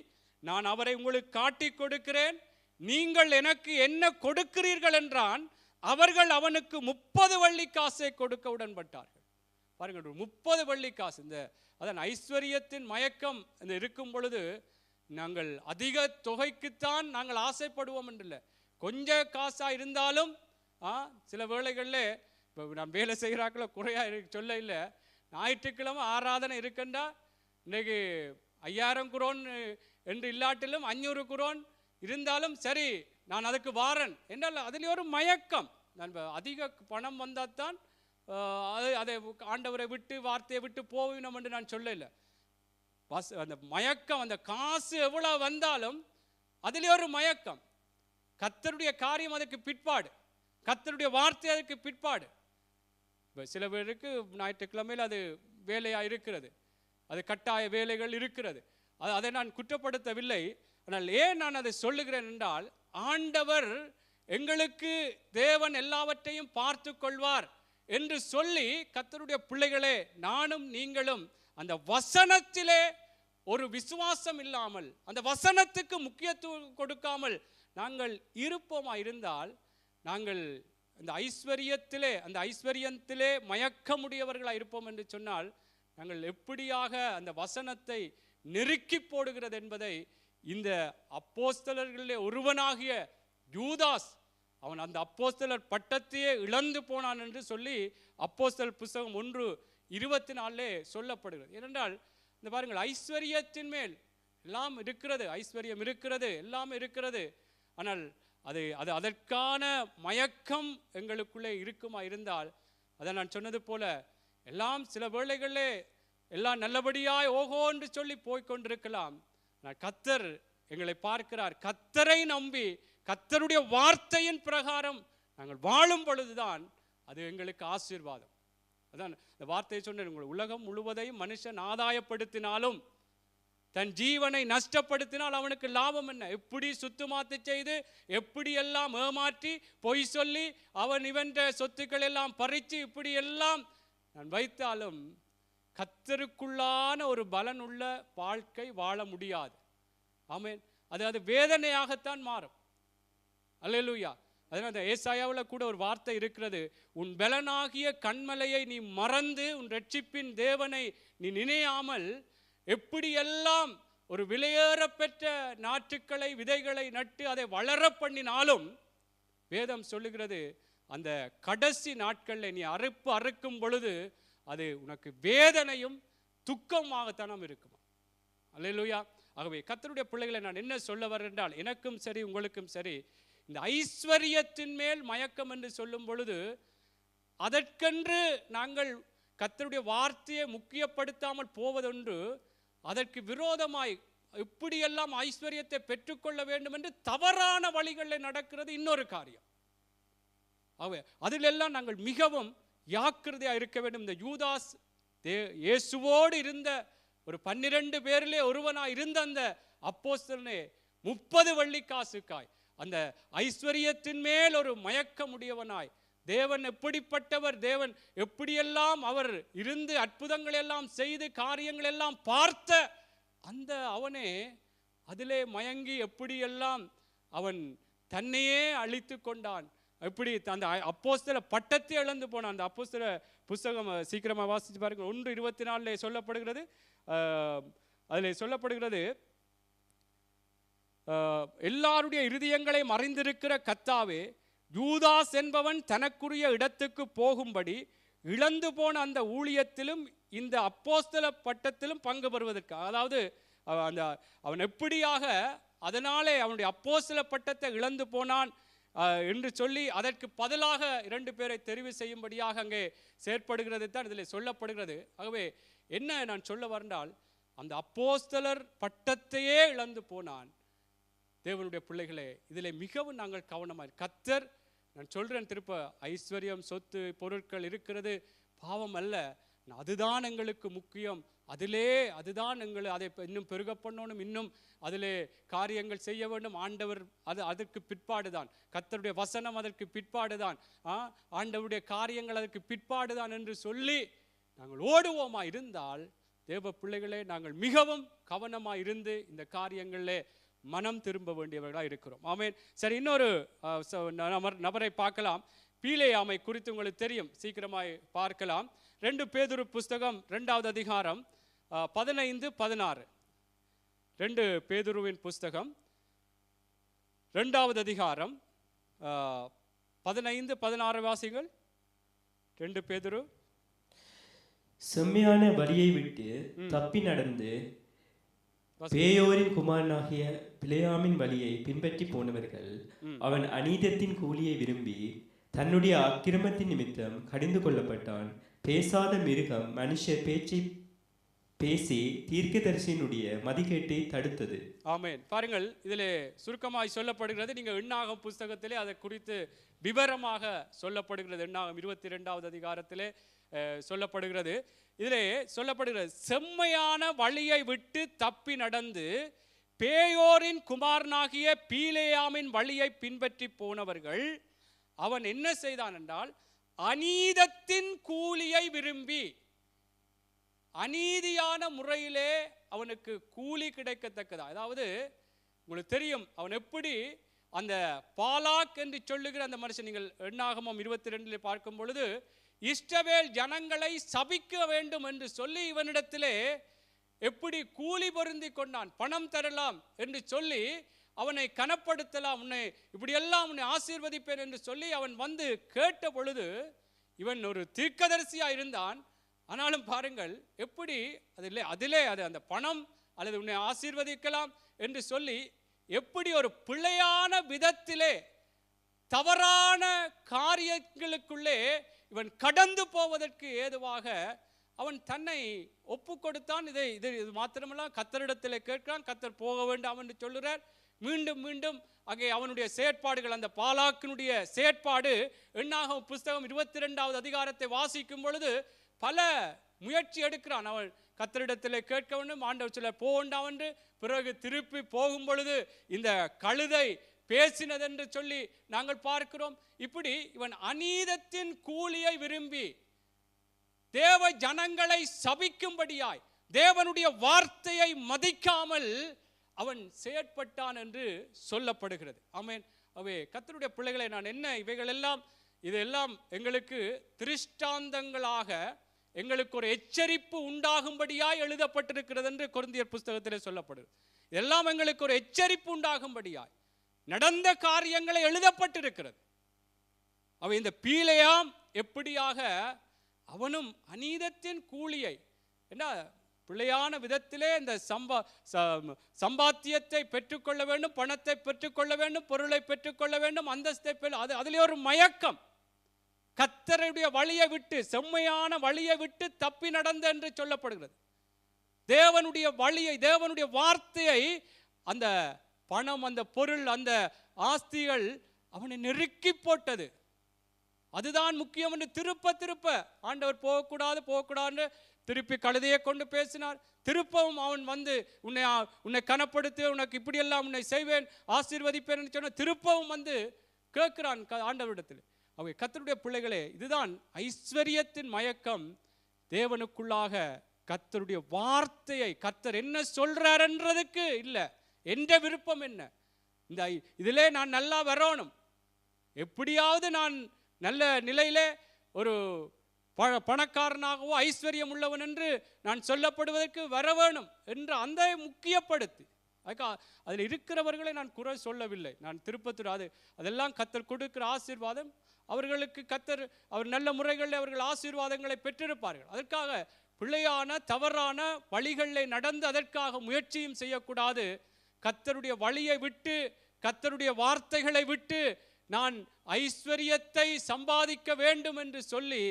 நான் அவரை உங்களுக்கு காட்டி கொடுக்கிறேன், நீங்கள் எனக்கு என்ன கொடுக்கிறீர்கள் என்றான். அவர்கள் அவனுக்கு 30 வெள்ளிக்காசை கொடுக்க உடன்பட்டார்கள். பாருங்கள், 30 வெள்ளிக்காசு. அதான் ஐஸ்வர்யத்தின் மயக்கம் இருக்கும் பொழுது நாங்கள் அதிக தொகைக்குத்தான் நாங்கள் ஆசைப்படுவோம் என்றில்லை, கொஞ்ச காசா இருந்தாலும் சில வேளைகளில் இப்போ நான் வேலை செய்கிறாக்கள குறையா சொல்ல இல்லை, ஞாயிற்றுக்கிழமை ஆராதனை இருக்குண்டா இன்னைக்கு 5000 குரோன் என்று இல்லாட்டிலும் 500 குரோன் இருந்தாலும் சரி நான் அதுக்கு வாரன் என்றால் அதில் ஒரு மயக்கம். நான் அதிக பணம் வந்தால் தான் அதை ஆண்டவரை விட்டு வார்த்தையை விட்டு போவினோம் என்று நான் சொல்லலை. அந்த மயக்கம், அந்த காசு எவ்வளோ வந்தாலும் அதிலே ஒரு மயக்கம். கர்த்தருடைய காரியம் அதுக்கு பிற்பாடு, கர்த்தருடைய வார்த்தை அதுக்கு பிற்பாடு. சில பேருக்கு ஞாயிற்றுக்கிழமையில் அது வேலையாக இருக்கிறது, அது கட்டாய வேலைகள் இருக்கிறது, அதை நான் குற்றப்படுத்தவில்லை. ஆனால் ஏன் நான் அதை சொல்லுகிறேன் என்றால், ஆண்டவர் எங்களுக்கு தேவன் எல்லாவற்றையும் பார்த்து கொள்வார் என்று சொல்லி கர்த்தருடைய பிள்ளைகளே நானும் நீங்களும் அந்த வசனத்திலே ஒரு விசுவாசம் இல்லாமல், அந்த வசனத்துக்கு முக்கியத்துவம் கொடுக்காமல் நாங்கள் இருப்போமா இருந்தால் நாங்கள் அந்த ஐஸ்வர்யத்திலே மயக்கமுடையவர்களாக இருப்போம் என்று சொன்னால் நாங்கள் எப்படியாக அந்த வசனத்தை நெருக்கி போடுகிறது என்பதை இந்த அப்போஸ்தலர்களிலே ஒருவனாகிய யூதாஸ் அவன் அந்த அப்போஸ்தலர் பட்டத்தையே இழந்து போனான் என்று சொல்லி அப்போஸ்தலர் புத்தகம் 1:24 சொல்லப்படுகிறது. ஏனென்றால் இந்த பாருங்கள், ஐஸ்வர்யத்தின் மேல் எல்லாம் இருக்கிறது, ஐஸ்வர்யம் இருக்கிறது, எல்லாம் இருக்கிறது. ஆனால் அது அதற்கான மயக்கம் எங்களுக்குள்ளே இருக்குமா இருந்தால், அதை நான் சொன்னது போல எல்லாம் சில வேளைகளிலே எல்லாம் நல்லபடியாய் ஓகோ என்று சொல்லி போய்கொண்டிருக்கலாம். ஆனால் கர்த்தர் எங்களை பார்க்கிறார். கர்த்தரை நம்பி கர்த்தருடைய வார்த்தையின் பிரகாரம் நாங்கள் வாழும் பொழுதுதான் அது எங்களுக்கு ஆசீர்வாதம். அதான் இந்த வார்த்தையை சொன்னேன், உங்கள் உலகம் முழுவதையும் மனுஷன் ஆதாயப்படுத்தினாலும் தன் ஜீவனை நஷ்டப்படுத்தினால் அவனுக்கு லாபம் என்ன? எப்படி சுத்துமாத்து செய்து, எப்படியெல்லாம் ஏமாற்றி பொய் சொல்லி அவன் இவன்ற சொத்துக்கள் எல்லாம் பறித்து இப்படி எல்லாம் நான் வைத்தாலும் கர்த்தருக்குள்ளான ஒரு பலனுள்ள வாழ்க்கை வாழ முடியாது. ஆமென். அது வேதனையாகத்தான் மாறும். அல்லேலூயா. அதனால் அந்த ஏசாயாவில் கூட ஒரு வார்த்தை இருக்கிறது, உன் பலனாகிய கண்மலையை நீ மறந்து உன் ரட்சிப்பின் தேவனை நீ நினையாமல் எப்படியெல்லாம் ஒரு விலையேற பெற்ற நாற்றுக்களை விதைகளை நட்டு அதை வளர பண்ணினாலும் வேதம் சொல்லுகிறது அந்த கடைசி நாட்களில் நீ அறுக்கும் பொழுது அது உனக்கு வேதனையும் துக்கமாகத்தான் இருக்குமா. அல்லேலூயா. ஆகவே கர்த்தருடைய பிள்ளைகளை நான் என்ன சொல்ல வரேன் என்றால், எனக்கும் சரி உங்களுக்கும் சரி இந்த ஐஸ்வர்யத்தின் மேல் மயக்கம் என்று சொல்லும் பொழுது அதற்கென்று நாங்கள் கர்த்தருடைய வார்த்தையை முக்கியப்படுத்தாமல் போவதொன்று, அதற்கு விரோதமாய் இப்படியெல்லாம் ஐஸ்வர்யத்தை பெற்றுக்கொள்ள வேண்டும் என்று தவறான வழிகளில் நடக்கிறது இன்னொரு காரியம். ஆகவே அதிலெல்லாம் நாங்கள் மிகவும் ஜாக்கிரதையாக இருக்க வேண்டும். இந்த யூதாஸ் இயேசுவோடு இருந்த ஒரு 12 பேரிலே ஒருவனாய் இருந்த அந்த அப்போஸ்தலனே 30 வெள்ளிக்காசுக்காய் அந்த ஐஸ்வர்யத்தின் மேல் ஒரு மயக்கமுடையவனாய், தேவன் எப்படிப்பட்டவர், தேவன் எப்படியெல்லாம் அவர் இருந்து அற்புதங்கள் எல்லாம் செய்து காரியங்கள் எல்லாம் பார்த்த அந்த அவனே அதிலே மயங்கி எப்படியெல்லாம் அவன் தன்னையே அழித்து கொண்டான். எப்படி அந்த அப்போஸ்தல பட்டத்தை இழந்து போனான். அந்த அப்போஸ்தல புஸ்தகம் சீக்கிரமாக வாசித்து பாருங்க. 1:24 சொல்லப்படுகிறது. அதில் சொல்லப்படுகிறது, எல்லாருடைய இருதயங்களை மறைந்திருக்கிற கர்த்தாவே, யூதாஸ் என்பவன் தனக்குரிய இடத்துக்கு போகும்படி இழந்து போன அந்த ஊழியத்திலும் இந்த அப்போஸ்தல பட்டத்திலும் பங்கு பெறுவதற்கு, அதாவது அந்த அவன் எப்படியாக அதனாலே அவனுடைய அப்போஸ்தல பட்டத்தை இழந்து போனான் என்று சொல்லி அதற்கு பதிலாக 2 பேரை தெரிவு செய்யும்படியாக அங்கே செயற்படுகிறது தான் இதில் சொல்லப்படுகிறது. ஆகவே என்ன நான் சொல்ல வந்தால், அந்த அப்போஸ்தலர் பட்டத்தையே இழந்து போனான். தேவனுடைய பிள்ளைகளே, இதில் மிகவும் நாங்கள் கவனமாக, கர்த்தர், நான் சொல்கிறேன் திருப்ப, ஐஸ்வர்யம், சொத்து, பொருட்கள் இருக்கிறது பாவம் அல்ல, அதுதான் எங்களுக்கு முக்கியம். அதுதான் எங்களை அதை இன்னும் பெருக பண்ணணும், இன்னும் அதிலே காரியங்கள் செய்ய வேண்டும். ஆண்டவர் அதற்கு பிற்பாடுதான், கர்த்தருடைய வசனம் அதற்கு பிற்பாடுதான், ஆண்டவருடைய காரியங்கள் அதற்கு பிற்பாடுதான் என்று சொல்லி நாங்கள் ஓடுவோமா இருந்தால், தேவ பிள்ளைகளே, நாங்கள் மிகவும் கவனமாக இருந்து இந்த காரியங்களிலே மனம் திரும்ப வேண்டியவர்களாக இருக்கிறோம். ஆமென். சரி, இன்னொரு நபரை பார்க்கலாம். பீலேயாமை குறித்து உங்களுக்கு தெரியும், சீக்கிரமாய் பார்க்கலாம். 2 பேதுரு புஸ்தகம் 2வது அதிகாரம் 15-16. 2 பேதுருவின் புஸ்தகம் 2வது அதிகாரம் 15-16 வாசிகள். 2 பேதுரு. செம்மையான வழியை விட்டு தப்பி நடந்து பேயோரின் குமாரனாகிய பிலேயாமின் வழியை பின்பற்றி போனவர்கள் அவன் அநீதத்தின் கூலியை விரும்பி தன்னுடைய அக்கிரமத்தின் நிமித்தம் கடிந்து கொள்ளப்பட்டான். பேசாத மிருகம் மனுஷர் பேச்சை பேசி தீர்க்கதரிசியினுடைய மதிகேட்டை தடுத்தது. ஆமென். பாருங்கள், இதிலே சுருக்கமாய் சொல்லப்படுகிறது. நீங்கள் எண்ணாகம் புஸ்தகத்திலே அதை குறித்து விவரமாக சொல்லப்படுகிறது. எண்ணாகம் 22வது அதிகாரத்திலே சொல்லப்படுகிறது. இதிலே சொல்லப்படுகிறது, செம்மையான வழியை விட்டு தப்பி நடந்து பேயோரின் குமாரனாகிய பீலேயாமின் வழியை பின்பற்றி போனவர்கள் அவன் என்ன செய்தான் என்றால், அநீதத்தின் கூலியை விரும்பி, அநீதியான முறையிலே அவனுக்கு கூலி கிடைக்கத்தக்கதா. அதாவது உங்களுக்கு தெரியும், அவன் எப்படி அந்த பாலாக் என்று சொல்லுகிற அந்த மனுஷன், நீங்கள் எண்ணாகமம் 22 பார்க்கும் பொழுது, இஸ்ரவேல் ஜனங்களை சபிக்க வேண்டும் என்று சொல்லி இவனிடத்திலே எப்படி கூலி பொருந்தி கொண்டான். பணம் தரலாம் என்று சொல்லி அவனை கனப்படுத்தலாம், உன்னை இப்படியெல்லாம் உன்னை ஆசீர்வதிப்பேன் என்று சொல்லி அவன் வந்து கேட்ட பொழுது, இவன் ஒரு தீர்க்கதரிசியா இருந்தான். ஆனாலும் பாருங்கள் எப்படி அதிலே அந்த பணம் அல்லது உன்னை ஆசீர்வதிக்கலாம் என்று சொல்லி எப்படி ஒரு பிழையான விதத்திலே தவறான காரியங்களுக்குள்ளே இவன் கடந்து போவதற்கு ஏதுவாக அவன் தன்னை ஒப்பு கொடுத்தான். இது மாத்திரமல்ல, கர்த்தரிடத்தில் கேட்கிறான், கர்த்தர் போக வேண்டாம் என்று சொல்லுறார். மீண்டும் மீண்டும் அங்கே அவனுடைய செயற்பாடுகள், அந்த பாலாக்கினுடைய செயற்பாடு, எண்ணாகமம் புஸ்தகம் 22வது அதிகாரத்தை வாசிக்கும் பொழுது பல முயற்சி எடுக்கிறான். அவன் கர்த்தரிடத்தில் கேட்க வேண்டும், ஆண்டவர் சொல்ல போக வேண்டாம் என்று. பிறகு திருப்பி போகும் பொழுது இந்த கழுதை பேசினதென்று சொல்லி நாங்கள் பார்க்கிறோம். இப்படி இவன் அநீதத்தின் கூலியை விரும்பி தேவ ஜனங்களை சபிக்கும்படியாய் தேவனுடைய வார்த்தையை மதிக்காமல் அவன் செயற்பட்டான் என்று சொல்லப்படுகிறது. ஆமென். அவே கர்த்தருடைய பிள்ளைகளை, நான் என்ன இவைகளெல்லாம், இதெல்லாம் எங்களுக்கு திருஷ்டாந்தங்களாக, எங்களுக்கு ஒரு எச்சரிப்பு உண்டாகும்படியாய் எழுதப்பட்டிருக்கிறது என்று கொரிந்தியர் புஸ்தகத்திலே சொல்லப்படுது. இதெல்லாம் எங்களுக்கு ஒரு எச்சரிப்பு உண்டாகும்படியாய் நடந்த காரியங்களை எழுதப்பட்டிருக்கிறது. அவை இந்த பீலேயாம் எப்படியாக அவனும் அநீதத்தின் கூலியை, என்ன பிழையான விதத்திலே இந்த சம்பாத்தியத்தை பெற்றுக்கொள்ள வேண்டும், பணத்தை பெற்றுக்கொள்ள வேண்டும், பொருளை பெற்றுக்கொள்ள வேண்டும், அந்தஸ்தை அதிலே ஒரு மயக்கம். கர்த்தருடைய வழியை விட்டு, செம்மையான வழியை விட்டு தப்பி நடந்த என்று சொல்லப்படுகிறது. தேவனுடைய வழியை, தேவனுடைய வார்த்தையை, அந்த பணம், அந்த பொருள், அந்த ஆஸ்திகள் அவனை நெருக்கி போட்டது. அதுதான் முக்கியம் என்று திருப்ப திருப்ப ஆண்டவர் போகக்கூடாது திருப்பி கழுதையை கொண்டு பேசினார். திருப்பவும் அவன் வந்து உன்னை கனப்படுத்தி உனக்கு இப்படியெல்லாம் உன்னை செய்வேன் ஆசீர்வதிப்பேன் சொன்ன திருப்பவும் வந்து கேட்கிறான் ஆண்டவரிடத்தில். அவை கர்த்தருடைய பிள்ளைகளே, இதுதான் ஐஸ்வர்யத்தின் மயக்கம். தேவனுக்குள்ளாக கர்த்தருடைய வார்த்தையை கர்த்தர் என்ன சொல்றாருன்றதுக்கு இல்லை, என்ற விருப்பம் என்ன, இந்த இதிலே நான் நல்லா வரணும், எப்படியாவது நான் நல்ல நிலையிலே ஒரு பணக்காரனாகவோ ஐஸ்வர்யம் உள்ளவன் என்று நான் சொல்லப்படுவதற்கு வர வேணும் என்று அந்த முக்கியப்படுத்தி அதில் இருக்கிறவர்களை நான் குறை சொல்லவில்லை. நான் திருப்பத்தூர் அதெல்லாம் கர்த்தர் கொடுக்கிற ஆசீர்வாதம். அவர்களுக்கு கர்த்தர் அவர் நல்ல முறைகளில் அவர்கள் ஆசீர்வாதங்களை பெற்றிருப்பார்கள். அதற்காக பிள்ளையான தவறான வழிகளில் நடந்து அதற்காக முயற்சியும் செய்யக்கூடாது. கர்த்தருடைய வழியை விட்டு கர்த்தருடைய வார்த்தைகளை விட்டு நான் ஐஸ்வர்யத்தை சம்பாதிக்க வேண்டும் என்று சொல்லி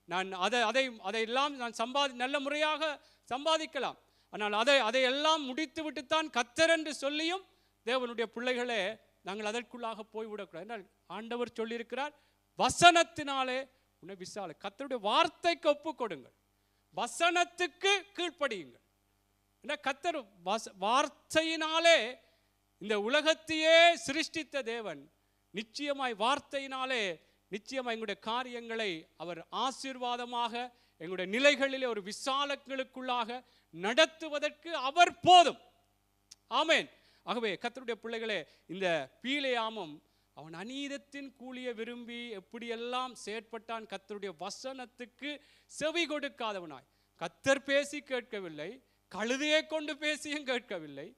நான் அதையெல்லாம் நான் நல்ல முறையாக சம்பாதிக்கலாம். ஆனால் அதையெல்லாம் முடித்து விட்டுத்தான் கர்த்தர் என்று சொல்லியும் தேவனுடைய பிள்ளைகளே நாங்கள் அதற்குள்ளாக போய்விடக்கூடாது. என்றால் ஆண்டவர் சொல்லியிருக்கிறார், வசனத்தினாலே உன்னை விசால. கர்த்தருடைய வார்த்தைக்கு ஒப்பு கொடுங்கள், வசனத்துக்கு கீழ்ப்படியுங்கள். ஏன்னா கர்த்தர் வார்த்தையினாலே இந்த உலகத்தையே சிருஷ்டித்த தேவன். நிச்சயமாய் வார்த்தையினாலே நிச்சயமாய் எங்களுடைய காரியங்களை அவர் ஆசீர்வாதமாக எங்களுடைய நிலைகளிலே ஒரு விசாலங்களுக்குள்ளாக நடத்துவதற்கு அவர் போதும். ஆமேன். ஆகவே கர்த்தருடைய பிள்ளைகளே, இந்த பீலேயாமும் அவன் அநீதத்தின் கூலியை விரும்பி எப்படியெல்லாம் செயற்பட்டான். கர்த்தருடைய வசனத்துக்கு செவி கொடுக்காதவனாய், கர்த்தர் பேசி கேட்கவில்லை, கழுதையை கொண்டு பேசியும் கேட்கவில்லை.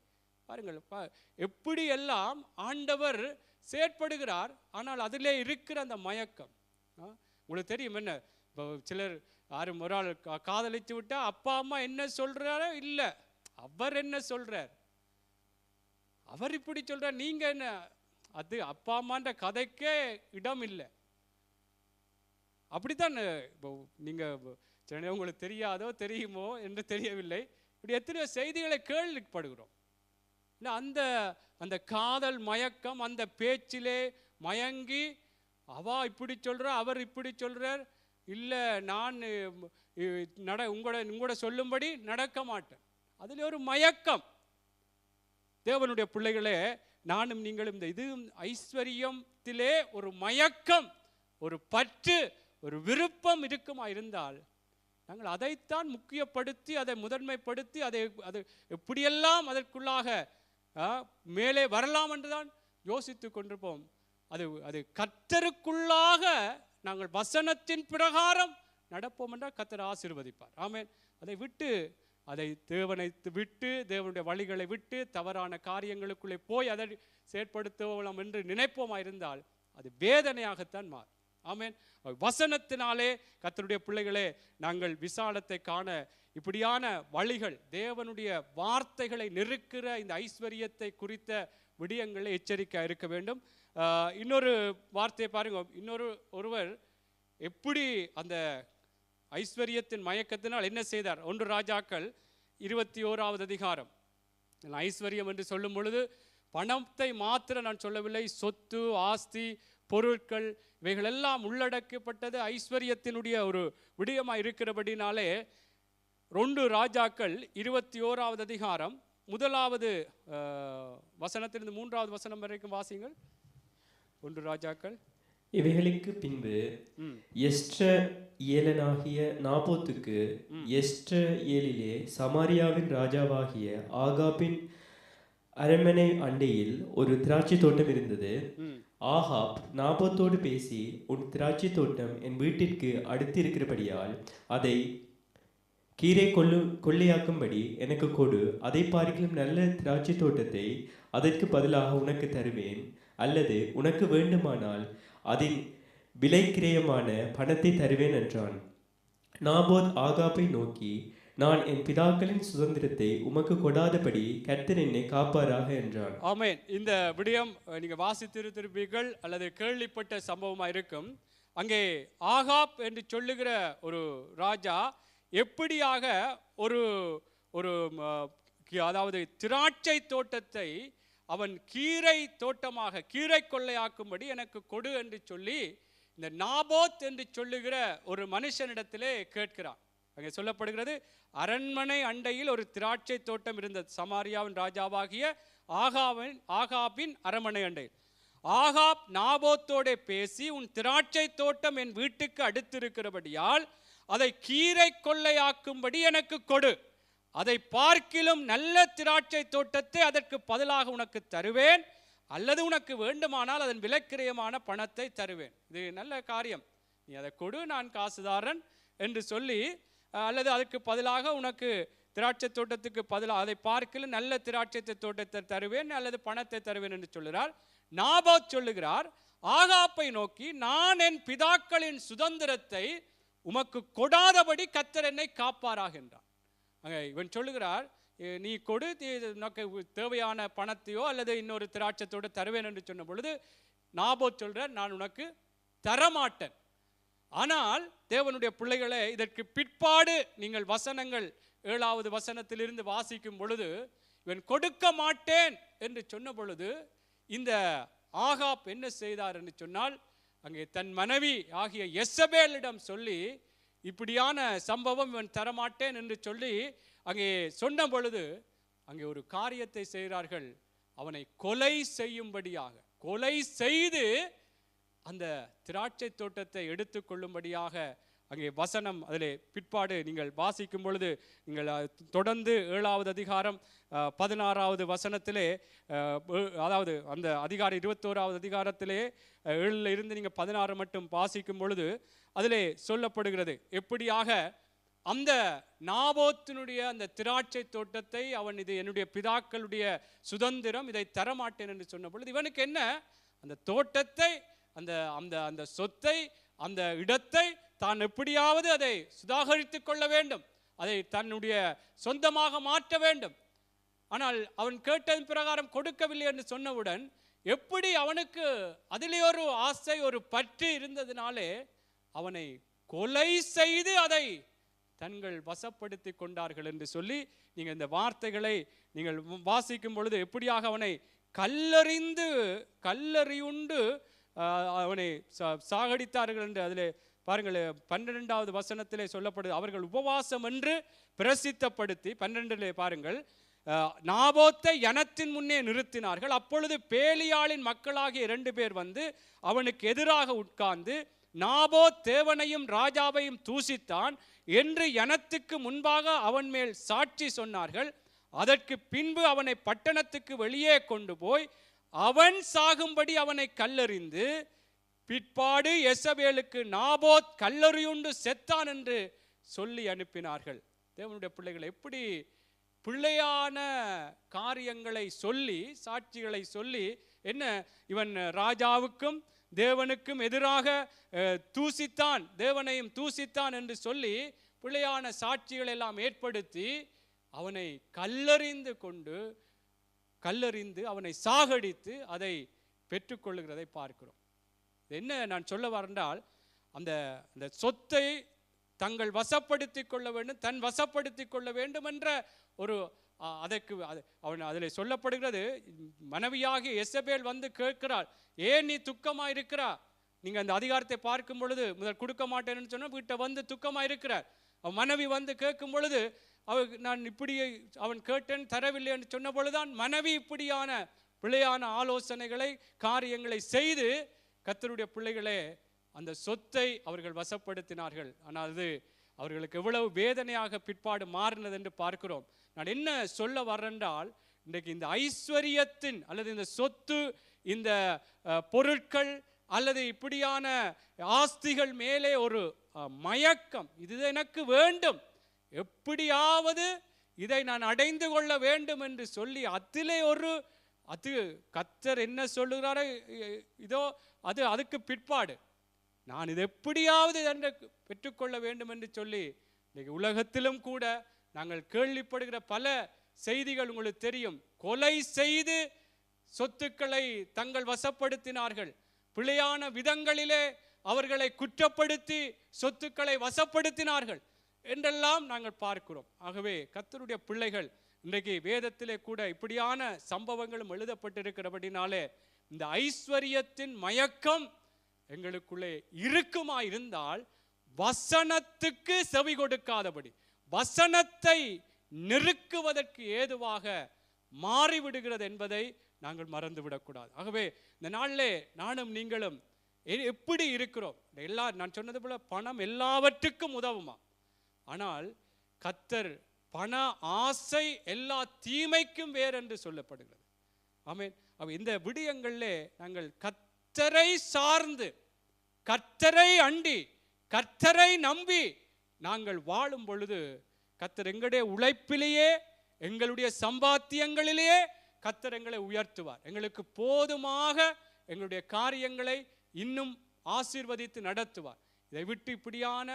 பாருங்கள் எப்படி எல்லாம் ஆண்டவர் செயற்படுகிறார். ஆனால் அதிலே இருக்கிற அந்த மயக்கம் உங்களுக்கு தெரியும். என்ன சிலர் யாரும் ஒரு ஆள் காதலித்து விட்டா அப்பா அம்மா என்ன சொல்றாரோ இல்லை, அவர் என்ன சொல்றார், அவர் இப்படி சொல்றார், நீங்க என்ன, அது அப்பா அம்மான்ற கதைக்கே இடம் இல்லை. அப்படித்தான் நீங்க உங்களுக்கு தெரியாதோ தெரியுமோ என்று தெரியவில்லை, இப்படி எத்தனையோ செய்திகளை கேள்விப்படுகிறோம். அந்த அந்த காதல் மயக்கம், அந்த பேச்சிலே மயங்கி அவா இப்படி சொல்ற அவர் இப்படி சொல்றார், இல்லை நான் உங்களோட சொல்லும்படி நடக்க மாட்டேன், அதில் ஒரு மயக்கம். தேவனுடைய பிள்ளைகளே, நானும் நீங்களும் இந்த இது ஐஸ்வர்யத்திலே ஒரு மயக்கம், ஒரு பற்று, ஒரு விருப்பம் இருக்குமா இருந்தால் நாங்கள் அதைத்தான் முக்கியப்படுத்தி அதை முதன்மைப்படுத்தி அதை எப்படியெல்லாம் அதற்குள்ளாக மேலே வரலாம் என்றுதான் யோசித்து கொண்டிருப்போம். அது கர்த்தருக்குள்ளாக நாங்கள் வசனத்தின் பிரகாரம் நடப்போம் என்றால் கர்த்தர் ஆசீர்வதிப்பார். ஆமென். அதை விட்டு தேவனை விட்டு தேவனுடைய வழிகளை விட்டு தவறான காரியங்களுக்குள்ளே போய் அதை செயற்படுத்தலாம் என்று நினைப்போமா இருந்தால் அது வேதனையாகத்தான் மாறும். ஆமென். வசனத்தினாலே கர்த்தருடைய பிள்ளைகளே நாங்கள் விசாலத்தை காண இப்படியான வழிகள், தேவனுடைய வார்த்தைகளை நெருக்கிற இந்த ஐஸ்வர்யத்தை குறித்த விடயங்களை எச்சரிக்கை இருக்க வேண்டும். இன்னொரு வார்த்தையை பாருங்க. ஒருவர் எப்படி அந்த ஐஸ்வர்யத்தின் மயக்கத்தினால் என்ன செய்தார்? 1 ராஜாக்கள் 21வது அதிகாரம். ஐஸ்வர்யம் என்று சொல்லும் பொழுது பணத்தை மாத்திரம் நான் சொல்லவில்லை, சொத்து, ஆஸ்தி, பொருட்கள் இவைகளெல்லாம் உள்ளடக்கப்பட்டது ஐஸ்வர்யத்தினுடைய ஒரு விடயமாக இருக்கிறபடினாலே 2 ராஜாக்கள் 21வது அதிகாரம் 1வது வசனத்திலிருந்து 3வது வசனம் வரைக்கும் வாசிங்கள். 1 ராஜாக்கள். இவைகளுக்கு பின்பு ஏலனாகிய நாபோத்துக்கு ஏலிலே சமாரியாவின் ராஜாவாகிய ஆகாபின் அரண்மனை அண்டையில் ஒரு திராட்சை தோட்டம் இருந்தது. ஆகாப் நாபோத்தோடு பேசி, உன் திராட்சை தோட்டம் என் வீட்டிற்கு அடுத்து இருக்கிறபடியால் அதை கீரை கொள்ளையாக்கும்படி எனக்கு கொடு, அதை பார்க்கிலும் நல்ல திராட்சை தோட்டத்தை அதற்கு பதிலாக உனக்கு தருவேன், அல்லது உனக்கு வேண்டுமானால் அதன் விலைக்கிரயமான பணத்தை தருவேன் என்றான். நாபோத் ஆகாபை நோக்கி, நான் என் பிதாக்களின் சுதந்திரத்தை உமக்கு கொடாதபடி கர்த்தர் என்னை காப்பாராக என்றான். ஆமென். இந்த விடயம் நீங்க வாசித்திருப்பீர்கள் அல்லது கேள்விப்பட்ட சம்பவமா இருக்கும். அங்கே ஆகாப் என்று சொல்லுகிற ஒரு ராஜா எப்படியாக ஒரு அதாவது திராட்சை தோட்டத்தை அவன் கீரை தோட்டமாக கீரை கொள்ளையாக்கும்படி எனக்கு கொடு என்று சொல்லி இந்த நாபோத் என்று சொல்லுகிற ஒரு மனுஷனிடத்திலே கேட்கிறான். அங்கே சொல்லப்படுகிறது, அரண்மனை அண்டையில் ஒரு திராட்சை தோட்டம் இருந்தது, சமாரியாவின் ராஜாவாகிய ஆகாபின் அரண்மனை அண்டையில். ஆகாப் நாபோத்தோட பேசி, உன் திராட்சை தோட்டம் என் வீட்டுக்கு அடுத்திருக்கிறபடியால் அதை கீரை கொள்ளையாக்கும்படி எனக்கு கொடு, அதை பார்க்கிலும் நல்ல திராட்சை தோட்டத்தை அதற்கு பதிலாக உனக்கு தருவேன், அல்லது உனக்கு வேண்டுமானால் அதன் விலைக்கிரயமான பணத்தை தருவேன். இது நல்ல காரியம், நீ அதை கொடு, நான் காசுதாரன் என்று சொல்லி, அல்லது அதுக்கு பதிலாக உனக்கு திராட்சை தோட்டத்துக்கு பதிலாக அதை பார்க்கிலும் நல்ல திராட்சை தோட்டத்தை தருவேன் அல்லது பணத்தை தருவேன் என்று சொல்கிறார். நாபோத் சொல்லுகிறார் ஆகாப்பை நோக்கி, நான் என் பிதாக்களின் சுதந்திரத்தை உமக்கு கொடாதபடி கர்த்தர் என்னை காப்பாராக என்றார். இவன் சொல்லுகிறார், நீ கொடு, உனக்கு தேவையான பணத்தையோ அல்லது இன்னொரு திராட்சத்தோடு தருவேன் என்று சொன்ன பொழுது நாபோத் சொல்றார், நான் உனக்கு தரமாட்டேன். ஆனால் தேவனுடைய பிள்ளைகளே, இதற்கு பிற்பாடு நீங்கள் வசனங்கள் 7வது வசனத்திலிருந்து வாசிக்கும் பொழுது, இவன் கொடுக்க மாட்டேன் என்று சொன்ன பொழுது இந்த ஆகாப் என்ன செய்தார் என்று சொன்னால், அங்கே தன் மனைவி ஆகிய யெசபேலிடம் சொல்லி, இப்படியான சம்பவம் இவன் தரமாட்டேன் என்று சொல்லி அங்கே சொன்ன பொழுது அங்கே ஒரு காரியத்தை செய்கிறார்கள், அவனை கொலை செய்யும்படியாக, கொலை செய்து அந்த திராட்சை தோட்டத்தை எடுத்துக்கொள்ளும்படியாக அங்கே வசனம் அதிலே பிற்பாடு நீங்கள் வாசிக்கும் பொழுது நீங்கள் தொடர்ந்து 7வது அதிகாரம் 16வது வசனத்திலே, அதாவது அந்த அதிகாரம் 21வது அதிகாரத்திலே 7ல் இருந்து நீங்கள் 16 மட்டும் வாசிக்கும் பொழுது அதிலே சொல்லப்படுகிறது, எப்படியாக அந்த நாபோத்தினுடைய அந்த திராட்சை தோட்டத்தை அவன், இது என்னுடைய பிதாக்களுடைய சுதந்திரம், இதை தரமாட்டேன் என்று சொன்ன பொழுது இவனுக்கு என்ன, அந்த தோட்டத்தை, அந்த அந்த அந்த சொத்தை, அந்த இடத்தை தான் எப்படியாவது அதை சுதாகரித்துக் கொள்ள வேண்டும், அதை தன்னுடைய சொந்தமாக மாற்ற வேண்டும். ஆனால் அவன் கேட்டதன் பிரகாரம் கொடுக்கவில்லை என்று சொன்னவுடன் எப்படி அவனுக்கு அதிலே ஒரு ஆசை, ஒரு பற்று இருந்ததினாலே அவனை கொலை செய்து அதை தங்கள் வசப்படுத்தி கொண்டார்கள் என்று சொல்லி நீங்கள் இந்த வார்த்தைகளை நீங்கள் வாசிக்கும் பொழுது எப்படியாக அவனை கல்லறியுண்டு அவனை சாகடித்தார்கள் என்று அதிலே பாருங்கள். 12வது வசனத்திலே சொல்லப்படுது, அவர்கள் உபவாசம் என்று பிரசித்தப்படுத்தி 12லே பாருங்கள், நாபோத்தை யனத்தின் முன்னே நிறுத்தினார்கள். அப்பொழுது பேலியாளின் மக்களாகிய 2 பேர் வந்து அவனுக்கு எதிராக உட்கார்ந்து, நாபோத் தேவனையும் ராஜாவையும் தூசித்தான் என்று யனத்துக்கு முன்பாக அவன் மேல் சாட்சி சொன்னார்கள். அதற்கு பின்பு அவனை பட்டணத்துக்கு வெளியே கொண்டு போய் அவன் சாகும்படி அவனை கல்லெறிந்து, பிற்பாடு யெசபேலுக்கு நாபோத் கல்லறியுண்டு செத்தான் என்று சொல்லி அனுப்பினார்கள். தேவனுடைய பிள்ளைகளை எப்படி பிள்ளையான காரியங்களை சொல்லி, சாட்சிகளை சொல்லி, என்ன இவன் ராஜாவுக்கும் தேவனுக்கும் எதிராக தூசித்தான், தேவனையும் தூசித்தான் என்று சொல்லி பிள்ளையான சாட்சிகள் எல்லாம் ஏற்படுத்தி அவனை கல்லறிந்து அவனை சாகடித்து அதை பெற்றுக்கொள்ளுகிறதை பார்க்கிறோம். என்ன நான் சொல்ல வரேன்றால், அந்த சொத்தை தங்கள் வசப்படுத்தி கொள்ள வேண்டும், தன் வசப்படுத்தி கொள்ள வேண்டும் என்ற ஒரு அதற்கு அவன் அதில் சொல்லப்படுகிறது. மனைவியாகிய யெசபேல் வந்து கேட்கிறாள், ஏன் நீ துக்கமாக இருக்கிறா? நீங்கள் அந்த அதிகாரத்தை பார்க்கும் பொழுது முதல் கொடுக்க மாட்டேன்னு சொன்னால் வீட்டை வந்து துக்கமாக இருக்கிறார். அவன் மனைவி வந்து கேட்கும் பொழுது நான் இப்படி அவன் கேட்டேன் தரவில்லை என்று சொன்ன பொழுதுதான் மனைவி இப்படியான பிள்ளையான ஆலோசனைகளை காரியங்களை செய்து கர்த்தருடைய பிள்ளைகளே அந்த சொத்தை அவர்கள் வசப்படுத்தினார்கள். ஆனால் அது அவர்களுக்கு எவ்வளவு வேதனையாக பிற்பாடு மாறினது என்று பார்க்கிறோம். நான் என்ன சொல்ல வர்றேன்றால், இன்றைக்கு இந்த ஐஸ்வர்யத்தின் அல்லது இந்த சொத்து, இந்த பொருட்கள் அல்லது இப்படியான ஆஸ்திகள் மேலே ஒரு மயக்கம், இது எனக்கு வேண்டும், எப்படியாவது இதை நான் அடைந்து கொள்ள வேண்டும் என்று சொல்லி அதிலே அது கர்த்தர் என்ன சொல்லுகிறாரோ இதோ அதுக்கு பிற்பாடு நான் இது எப்படியாவது என்று பெற்றுக்கொள்ள வேண்டும் என்று சொல்லி இன்னைக்கு உலகத்திலும் கூட நாங்கள் கேள்விப்படுகிற பல செய்திகள் உங்களுக்கு தெரியும். கொலை செய்து சொத்துக்களை தங்கள் வசப்படுத்தினார்கள், பிழையான விதங்களிலே அவர்களை குற்றப்படுத்தி சொத்துக்களை வசப்படுத்தினார்கள் என்றெல்லாம் நாங்கள் பார்க்கிறோம். ஆகவே கர்த்தருடைய பிள்ளைகள் இன்றைக்கு வேதத்திலே கூட இப்படியான சம்பவங்களும் எழுதப்பட்டிருக்கிறபடினாலே இந்த ஐஸ்வர்யத்தின் மயக்கம் எங்களுக்குள்ளே இருக்குமா இருந்தால் வசனத்துக்கு செவி கொடுக்காதபடி, வசனத்தை நெருக்குவதற்கு ஏதுவாக மாறிவிடுகிறது என்பதை நாங்கள் மறந்துவிடக்கூடாது. ஆகவே இந்த நாளிலே நானும் நீங்களும் எப்படி இருக்கிறோம்? நான் சொன்னது போல பணம் எல்லாவற்றுக்கும் உதவுமா? ஆனால் கர்த்தர் பண ஆசை எல்லா தீமைக்கும் வேறு என்று சொல்லப்படுகிறது. ஆமென். இந்த விடயங்களிலே நாங்கள் கர்த்தரை சார்ந்து, கர்த்தரை அண்டி, கர்த்தரை நம்பி நாங்கள் வாழும் பொழுது கர்த்தர் எங்களுடைய உழைப்பிலேயே, எங்களுடைய சம்பாத்தியங்களிலேயே கர்த்தர் எங்களை உயர்த்துவார். எங்களுக்கு போதுமாக எங்களுடைய காரியங்களை இன்னும் ஆசீர்வதித்து நடத்துவார். இதை விட்டு இப்படியான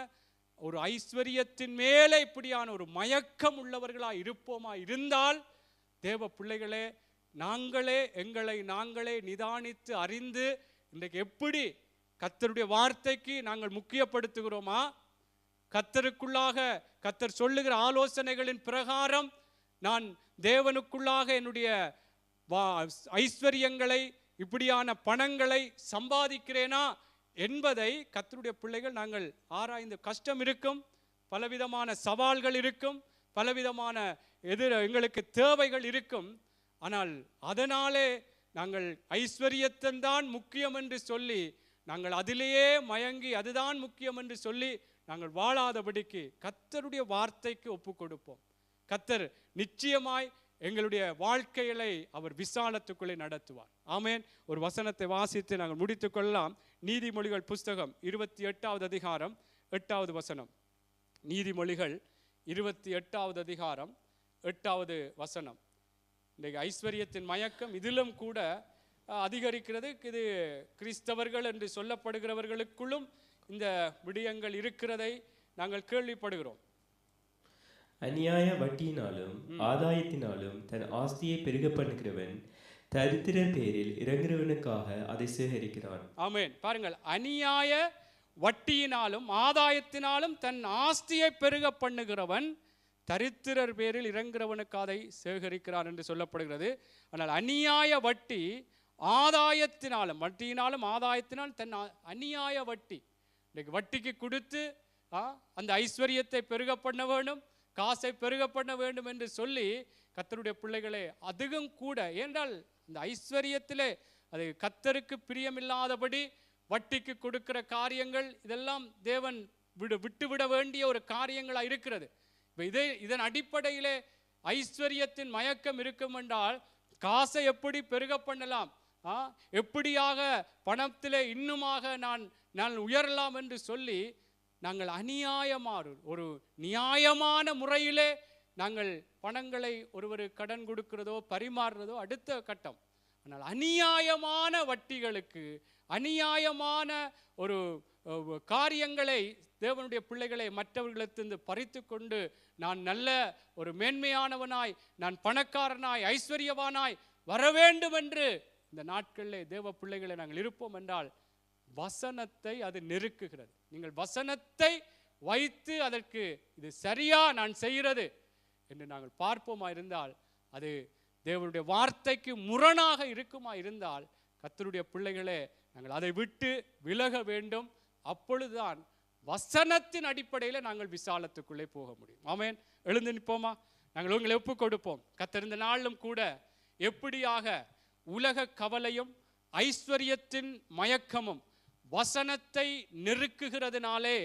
ஒரு ஐஸ்வர்யத்தின் மேலே இப்படியான ஒரு மயக்கம் உள்ளவர்களாக இருப்போமா இருந்தால், தேவ பிள்ளைகளே, எங்களை நாங்களே நிதானித்து அறிந்து இன்றைக்கு எப்படி கர்த்தருடைய வார்த்தைக்கு நாங்கள் முக்கியப்படுத்துகிறோமா? கர்த்தருக்குள்ளாக கர்த்தர் சொல்லுகிற ஆலோசனைகளின் பிரகாரம் நான் தேவனுக்குள்ளாக என்னுடைய ஐஸ்வர்யங்களை, இப்படியான பணங்களை சம்பாதிக்கிறேனா என்பதை கர்த்தருடைய பிள்ளைகள் நாங்கள் ஆராய்ந்து. கஷ்டம் இருக்கும், பலவிதமான சவால்கள் இருக்கும், பலவிதமான எங்களுக்கு தேவைகள் இருக்கும். ஆனால் அதனாலே நாங்கள் ஐஸ்வர்யத்தான் முக்கியம் என்று சொல்லி நாங்கள் அதிலேயே மயங்கி அதுதான் முக்கியம் என்று சொல்லி நாங்கள் வாழாதபடிக்கு கர்த்தருடைய வார்த்தைக்கு ஒப்பு கொடுப்போம். கர்த்தர் நிச்சயமாய் எங்களுடைய வாழ்க்கைகளை அவர் விசாலத்துக்குள்ளே நடத்துவார். ஆமேன். ஒரு வசனத்தை வாசித்து நாங்கள் முடித்துக் கொள்ளலாம். நீதிமொழிகள் புஸ்தகம் 28வது அதிகாரம் 8வது வசனம். நீதிமொழிகள் 28வது அதிகாரம் 8வது வசனம். இன்றைக்கு ஐஸ்வர்யத்தின் மயக்கம் இதிலும் கூட அதிகரிக்கிறது. இது கிறிஸ்தவர்கள் என்று சொல்லப்படுகிறவர்களுக்குள்ளும் இந்த விடயங்கள் இருக்கிறதை நாங்கள் கேள்விப்படுகிறோம். அநியாய வட்டியினாலும் ஆதாயத்தினாலும் தன் ஆஸ்தியை பெருக பண்ணுகிறவன் தரித்திரர் பேரில் இறங்குறவனுக்காக அதை சேகரிக்கிறான். ஆமென். பாருங்கள், அநியாய வட்டியினாலும் ஆதாயத்தினாலும் தன் ஆஸ்தியை பெருக பண்ணுகிறவன் தரித்திரர் பேரில் இறங்குறவனுக்கு அதை சேகரிக்கிறான் என்று சொல்லப்படுகிறது. ஆனால் அநியாய வட்டி ஆதாயத்தினாலும், வட்டியினாலும் ஆதாயத்தினாலும் தன் அநியாய வட்டி, இன்றைக்கு வட்டிக்கு கொடுத்து அந்த ஐஸ்வர்யத்தை பெருக பண்ண வேண்டும், காசை பெருக பண்ண வேண்டும் என்று சொல்லி கர்த்தருடைய பிள்ளைகளே, அதுவும் கூட ஏனென்றால் இந்த ஐஸ்வர்யத்திலே அது கர்த்தருக்கு பிரியமில்லாதபடி வட்டிக்கு கொடுக்கிற காரியங்கள் இதெல்லாம் தேவன் விட்டுவிட வேண்டிய ஒரு காரியங்களாக இருக்கிறது. இதன் அடிப்படையிலே ஐஸ்வர்யத்தின் மயக்கம் இருக்கும் என்றால் காசை எப்படி பெருக பண்ணலாம், எப்படியாக பணத்திலே இன்னுமாக நான் உயரலாம் என்று சொல்லி நாங்கள் அநியாயமான ஒரு நியாயமான முறையிலே நாங்கள் பணங்களை ஒருவர் கடன் கொடுக்கிறதோ பரிமாறுறதோ அடுத்த கட்டம். ஆனால் அநியாயமான வட்டிகளுக்கு, அநியாயமான ஒரு காரியங்களை தேவனுடைய பிள்ளைகளை மற்றவர்களிடத்திலிருந்து பறித்து கொண்டு நான் நல்ல ஒரு மேன்மையானவனாய், நான் பணக்காரனாய், ஐஸ்வர்யவானாய் வர வேண்டும் என்று இந்த நாட்களிலே தேவ பிள்ளைகளை நாங்கள் இருப்போம் என்றால் வசனத்தை அது நெருக்குகிறது. நீங்கள் வசனத்தை வைத்து அதற்கு இது சரியா நான் செய்கிறது என்று நாங்கள் பார்ப்போமா இருந்தால், அது தேவனுடைய வார்த்தைக்கு முரணாக இருக்குமா இருந்தால், கர்த்தருடைய பிள்ளைகளே நாங்கள் அதை விட்டு விலக வேண்டும். அப்பொழுதுதான் வசனத்தின் அடிப்படையில் நாங்கள் விசாலத்துக்குள்ளே போக முடியும். ஆமென். எழுந்து நிற்போமா? நாங்கள் உங்களை ஒப்பு கொடுப்போம். கர்த்தர் இந்த நாளும் கூட எப்படியாக உலக கவலையும் ஐஸ்வர்யத்தின் மயக்கமும் வசனத்தை நெருக்குகிறதுனாலே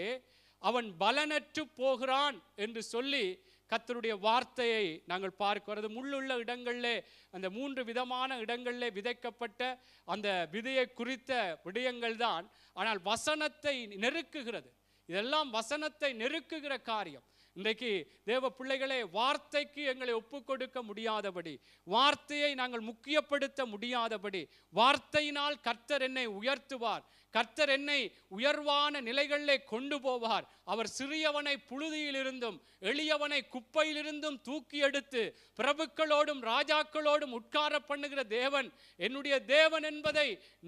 அவன் பலனற்று போகிறான் என்று சொல்லி கர்த்தருடைய வார்த்தையை நாங்கள் பார்க்கிறது. முள்ளுள்ள இடங்களிலே, அந்த 3 விதமான இடங்களிலே விதைக்கப்பட்ட அந்த விதையை குறித்த விடயங்கள் தான். ஆனால் வசனத்தை நெருக்குகிறது. இதெல்லாம் வசனத்தை நெருக்குகிற காரியம். இன்றைக்கு தேவ பிள்ளைகளே, வார்த்தைக்கு எங்களை ஒப்பு கொடுக்க முடியாதபடி, வார்த்தையை நாங்கள் முக்கியப்படுத்த முடியாதபடி, வார்த்தையினால் கர்த்தர் என்னை உயர்த்துவார், கர்த்தர் என்னை உயர்வான நிலைகளிலே கொண்டு போவார், அவர் சிறியவனை புழுதியிலிருந்தும் எளியவனை குப்பையிலிருந்தும் தூக்கி எடுத்து பிரபுக்களோடும் ராஜாக்களோடும் உட்கார பண்ணுகிற தேவன் என்னுடைய தேவன் என்பதை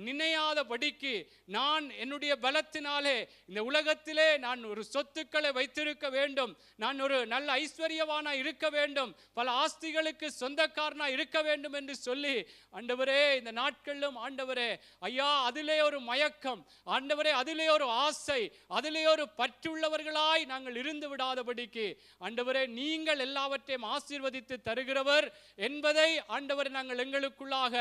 நினையாதபடிக்கு நான் என்னுடைய பலத்தினாலே இந்த உலகத்திலே நான் ஒரு சொத்துக்களை வைத்திருக்க வேண்டும், நான் ஒரு நல்ல ஐஸ்வர்யவானா இருக்க வேண்டும், பல ஆஸ்திகளுக்கு சொந்தக்காரனா இருக்க வேண்டும் என்று சொல்லி, ஆண்டவரே இந்த நாட்களிலும் ஆண்டவரே ஐயா அதிலே ஒரு மயக்கம், விருப்பம் ஆண்டவரே, அதிலே ஒரு ஆசை, அதிலே ஒரு பற்றுள்ளவர்களாய் நாங்கள் இருந்து விடாதபடிக்கு ஆண்டவரே, நீங்கள் எல்லாவற்றையும் ஆசீர்வதித்து தருகிறவர் என்பதை ஆண்டவரே நாங்கள் எங்களுக்குள்ளாக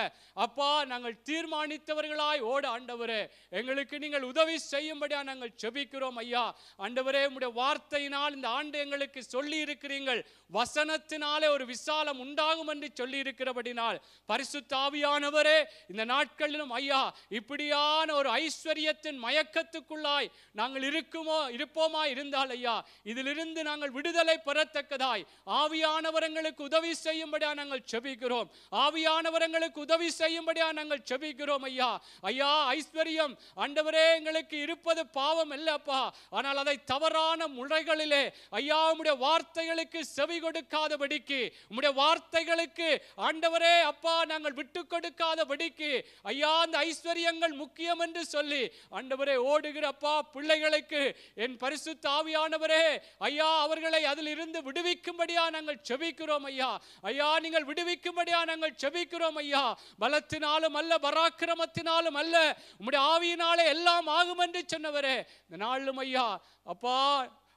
அப்பா நாங்கள் தீர்மானித்தவர்களாய் ஓட ஆண்டவரே எங்களுக்கு நீங்கள் உதவி செய்யும்படியா நாங்கள் ஜெபிக்கிறோம் ஐயா. ஆண்டவரே, உம்முடைய வார்த்தையினால் இந்த ஆண்டு எங்களுக்கு சொல்லி இருக்கிறீர்கள், வசனத்தினாலே ஒரு விசாலம் உண்டாகும் என்று சொல்லி இருக்கிறபடினால் பரிசுத்த ஆவியானவரே, இந்த நாட்களிலும் ஐயா இப்படியான ஒரு ஐஸ்வர்யத்தின் மயக்கத்துக்குள்ளாய் நாங்கள் இருப்போமா இருந்தால் ஐயா, இதிலிருந்து நாங்கள் விடுதலை பெறத்தக்கதாய் ஆவியானவர்களுக்கு உதவி செய்யும்படியா நாங்கள் ஜெபிக்கிறோம். ஆவியானவர்களுக்கு உதவி செய்யும்படியா நாங்கள் ஜெபிக்கிறோம் ஐயா. ஐயா, ஐஸ்வர்யம் ஆண்டவரே எங்களுக்கு இருப்பது பாவம் அல்லப்பா, ஆனால் அதை தவறான முறைகளிலே ஐயா உம்முடைய வார்த்தைகளுக்கு செவி கொடுக்காதபடிக்கு, உம்முடைய வார்த்தைகளுக்கு ஆண்டவரே அப்பா நாங்கள் விட்டு கொடுக்காதபடிக்கு ஐயா அந்த ஐஸ்வர்யங்கள் முக்கியம் என்று சொல்லி ஆண்டவரே ஓடுகிற அப்பா பிள்ளைகளுக்கு என் பரிசுத்த ஆவியானவரே ஐயா அவர்களை அதில் இருந்து விடுவிக்கும்படியா நாங்கள் ஜெபிக்கிறோம் ஐயா. ஐயா, நீங்கள் விடுவிக்கும்படியா நாங்கள் ஜெபிக்கிறோம் ஐயா. பலத்தினாலும் அல்ல, பராக்கிரமத்தினாலும் அல்ல, உம்முடைய ஆவியினாலே எல்லாம் ஆகும் என்று சொன்னவரே, இந்த நாளும் ஐயா அப்பா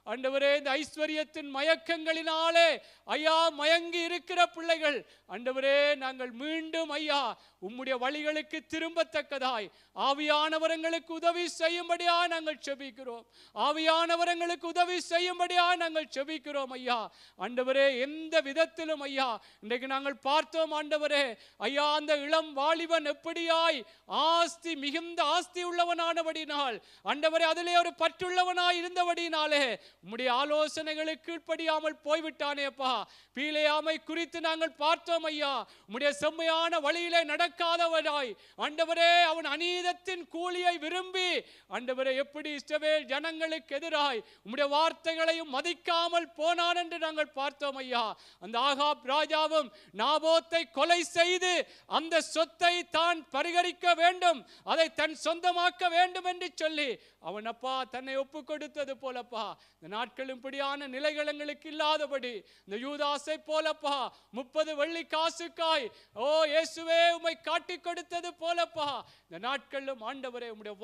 ஆண்டவரே இந்த ஐஸ்வர்யத்தின் மயக்கங்களினாலே ஐயா மயங்கி இருக்கிற பிள்ளைகள் ஆண்டவரே நாங்கள் மீண்டும் ஐயா உம்முடைய வழிகளுக்கு திரும்பத்தக்கதாய் ஆவியானவர்களுக்கு உதவி செய்யும்படியா நாங்கள் ஜெபிக்கிறோம். ஆவியானவர்களுக்கு உதவி செய்யும்படியா நாங்கள் ஜெபிக்கிறோம் ஐயா. ஆண்டவரே, எந்த விதத்திலும் ஐயா இன்றைக்கு நாங்கள் பார்த்தோம் ஆண்டவரே ஐயா அந்த இளம் வாலிபன் எப்படியாய் ஆஸ்தி மிகுந்த ஆஸ்தி உள்ளவனானபடினால் ஆண்டவரே அதிலே ஒரு பற்றுள்ளவனாய் இருந்தபடினாலே உம்முடைய ஆலோசனைகளுக்கு கீழ்ப்படியாமல் போய்விட்டானேப்பா. பீலேயாமை குறித்து நாங்கள் பார்த்தோம் ஐயா, உம்முடைய செம்மையான வழியிலே நடக்காதவனாய் ஆண்டவரே அவன் அநீதத்தின் கூலியை விரும்பி ஆண்டவரே எப்படி இஸ்ரவேல் ஜனங்களுக்கு எதிராய் உம்முடைய வார்த்தைகளையும் மதிக்காமல் போனான் என்று நாங்கள் பார்த்தோம் ஐயா. அந்த ஆகாப் ராஜாவும் நாபோத்தை கொலை செய்து அந்த சொத்தை தான் பரிகரிக்க வேண்டும், அதை தன் சொந்தமாக்க வேண்டும் என்று சொல்லி அவன் அப்பா தன்னை ஒப்பு கொடுத்தது போலப்பா இந்த நாட்கள் இப்படியான நிலைகள் எங்களுக்கு இல்லாதபடி இந்த யூதாசை போலப்பா 30 வெள்ளி காசுக்காய் ஓ இயேசுவே உம்மை காட்டிக் கொடுத்தது போலப்பா இந்த நாட்களிலும் ஆண்டவரே உம்முடைய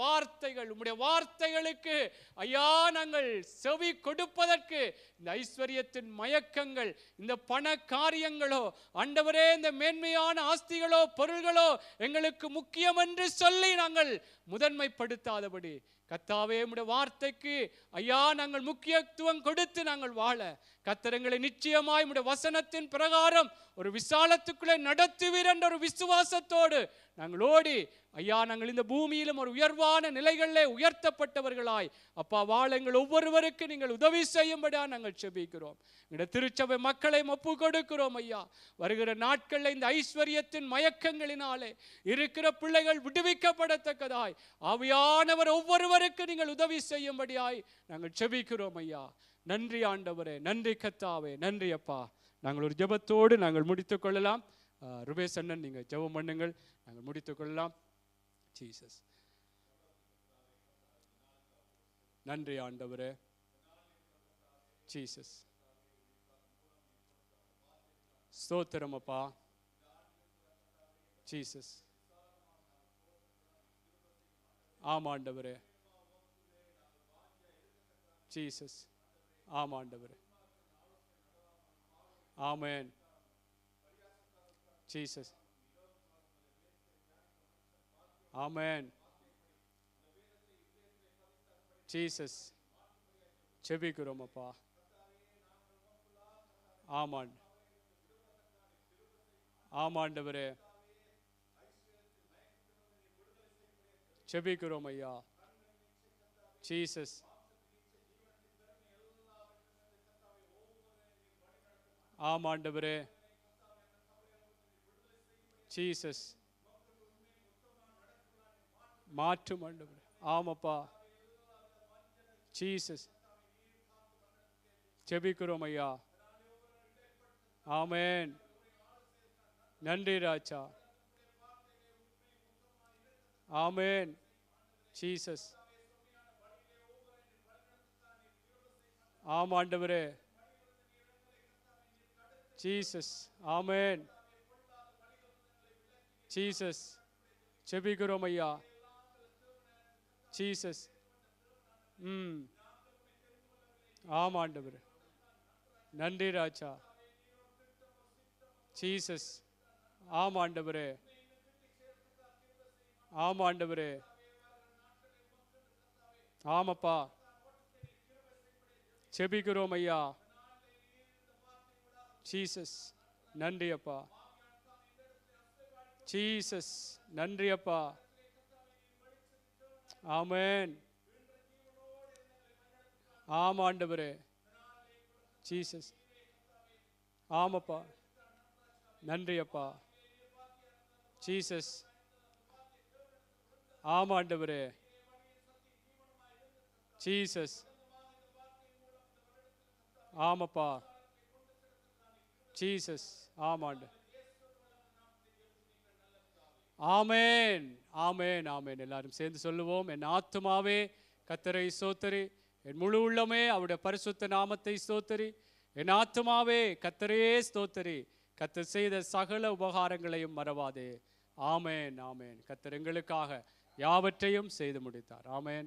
வார்த்தைகளுக்கு ஐயா நாங்கள் செவி கொடுப்பதற்கு இந்த ஐஸ்வர்யத்தின் மயக்கங்கள், இந்த பண காரியங்களோ ஆண்டவரே இந்த மேன்மையான ஆஸ்திகளோ பொருள்களோ எங்களுக்கு முக்கியம் என்று சொல்லி நாங்கள் முதன்மைப்படுத்தாதபடி கர்த்தாவே உம்முடைய வார்த்தைக்கு ஐயா நாங்கள் முக்கியத்துவம் கொடுத்து நாங்கள் வாழ கர்த்தர் எங்களை நிச்சயமாய் உம்முடைய வசனத்தின் பிரகாரம் ஒரு விசாலத்துக்குள்ளே நடத்துவீர் என்ற ஒரு விசுவாசத்தோடு நாங்கள் ஓடி ஐயா நாங்கள் இந்த பூமியிலும் ஒரு உயர்வான நிலைகளிலே உயர்த்தப்பட்டவர்களாய் அப்பா வாழ எங்கள் ஒவ்வொருவருக்கு நீங்கள் உதவி செய்யும்படியா நாங்கள் ஜெபிக்கிறோம். எங்களுடைய திருச்சபை மக்களை ஒப்பு கொடுக்கிறோம் ஐயா. வருகிற நாட்களில் இந்த ஐஸ்வர்யத்தின் மயக்கங்களினாலே இருக்கிற பிள்ளைகள் விடுவிக்கப்படத்தக்கதாய் ஆவியானவர் ஒவ்வொருவருக்கு நீங்கள் உதவி செய்யும்படியாய் நாங்கள் ஜெபிக்கிறோம் ஐயா. நன்றி ஆண்டவரே, நன்றி கர்த்தாவே, நன்றி அப்பா. நாங்கள் ஒரு ஜெபத்தோடு நாங்கள் முடித்துக் கொள்ளலாம். ருபேஷ் அண்ணன் நீங்கள் ஜெபம் பண்ணுங்கள், நாங்கள் முடித்துக் கொள்ளலாம். ஜீசஸ், நன்றி ஆண்டவரே. ஜீசஸ், ஸ்தோத்திரம் அப்பா. ஜீசஸ், ஆமாண்டவரே. ஜீசஸ், ஆமாண்டவரே. ஆமென். ஜீசஸ், ஆமென். ஜீசஸ், ஜெபிக்கிறோம் அப்பா. ஆமான், ஆமாண்டவரே. ஜெபிக்கிறோம் ஐயா. ஜீசஸ், ஆமாண்டவரே. ஜீசஸ், மாற்றும் ஆண்டவரே. ஆமாப்பா. ஜீசஸ், ஜெபிக்கிறோம் ஐயா. ஆமென். நன்றி ராஜா. ஆமென். ஜீசஸ், ஆமாண்டவரே. ஜீசஸ், ஆமென். ஜீசஸ், ஜெபிக்கிறோம் ஐயா. ஜீசஸ். ஆமாம் ஆண்டவரே. நன்றி ராஜா. ஜீசஸ். ஆமாம் ஆண்டவரே. ஆமாம் ஆண்டவரே. ஆமாப்பா. செபிக்கிறோம் ஐயா. ஜீசஸ். நன்றி அப்பா. ஜீசஸ். நன்றி அப்பா. ஆமென். ஆமாம் ஆண்டவரே. ஜீசஸ். ஆமாப்பா. நன்றி அப்பா. ஜீசஸ். ஆமாம் ஆண்டவரே. ஜீசஸ். ஆமாப்பா. ஜீசஸ். ஆமாண்டு. ஆமென் ஆமென் ஆமென். எல்லாரும் சேர்ந்து சொல்லுவோம். என் ஆத்துமாவே கர்த்தரை ஸ்தோத்திரி, என் முழு உள்ளமே அவருடைய பரிசுத்த நாமத்தை ஸ்தோத்திரி. என் ஆத்துமாவே கர்த்தரையே ஸ்தோத்திரி, கர்த்தர் செய்த சகல உபகாரங்களையும் மறவாதே. ஆமென் ஆமென். கர்த்தர் எங்களுக்காக யாவற்றையும் செய்து முடித்தார். ஆமென்.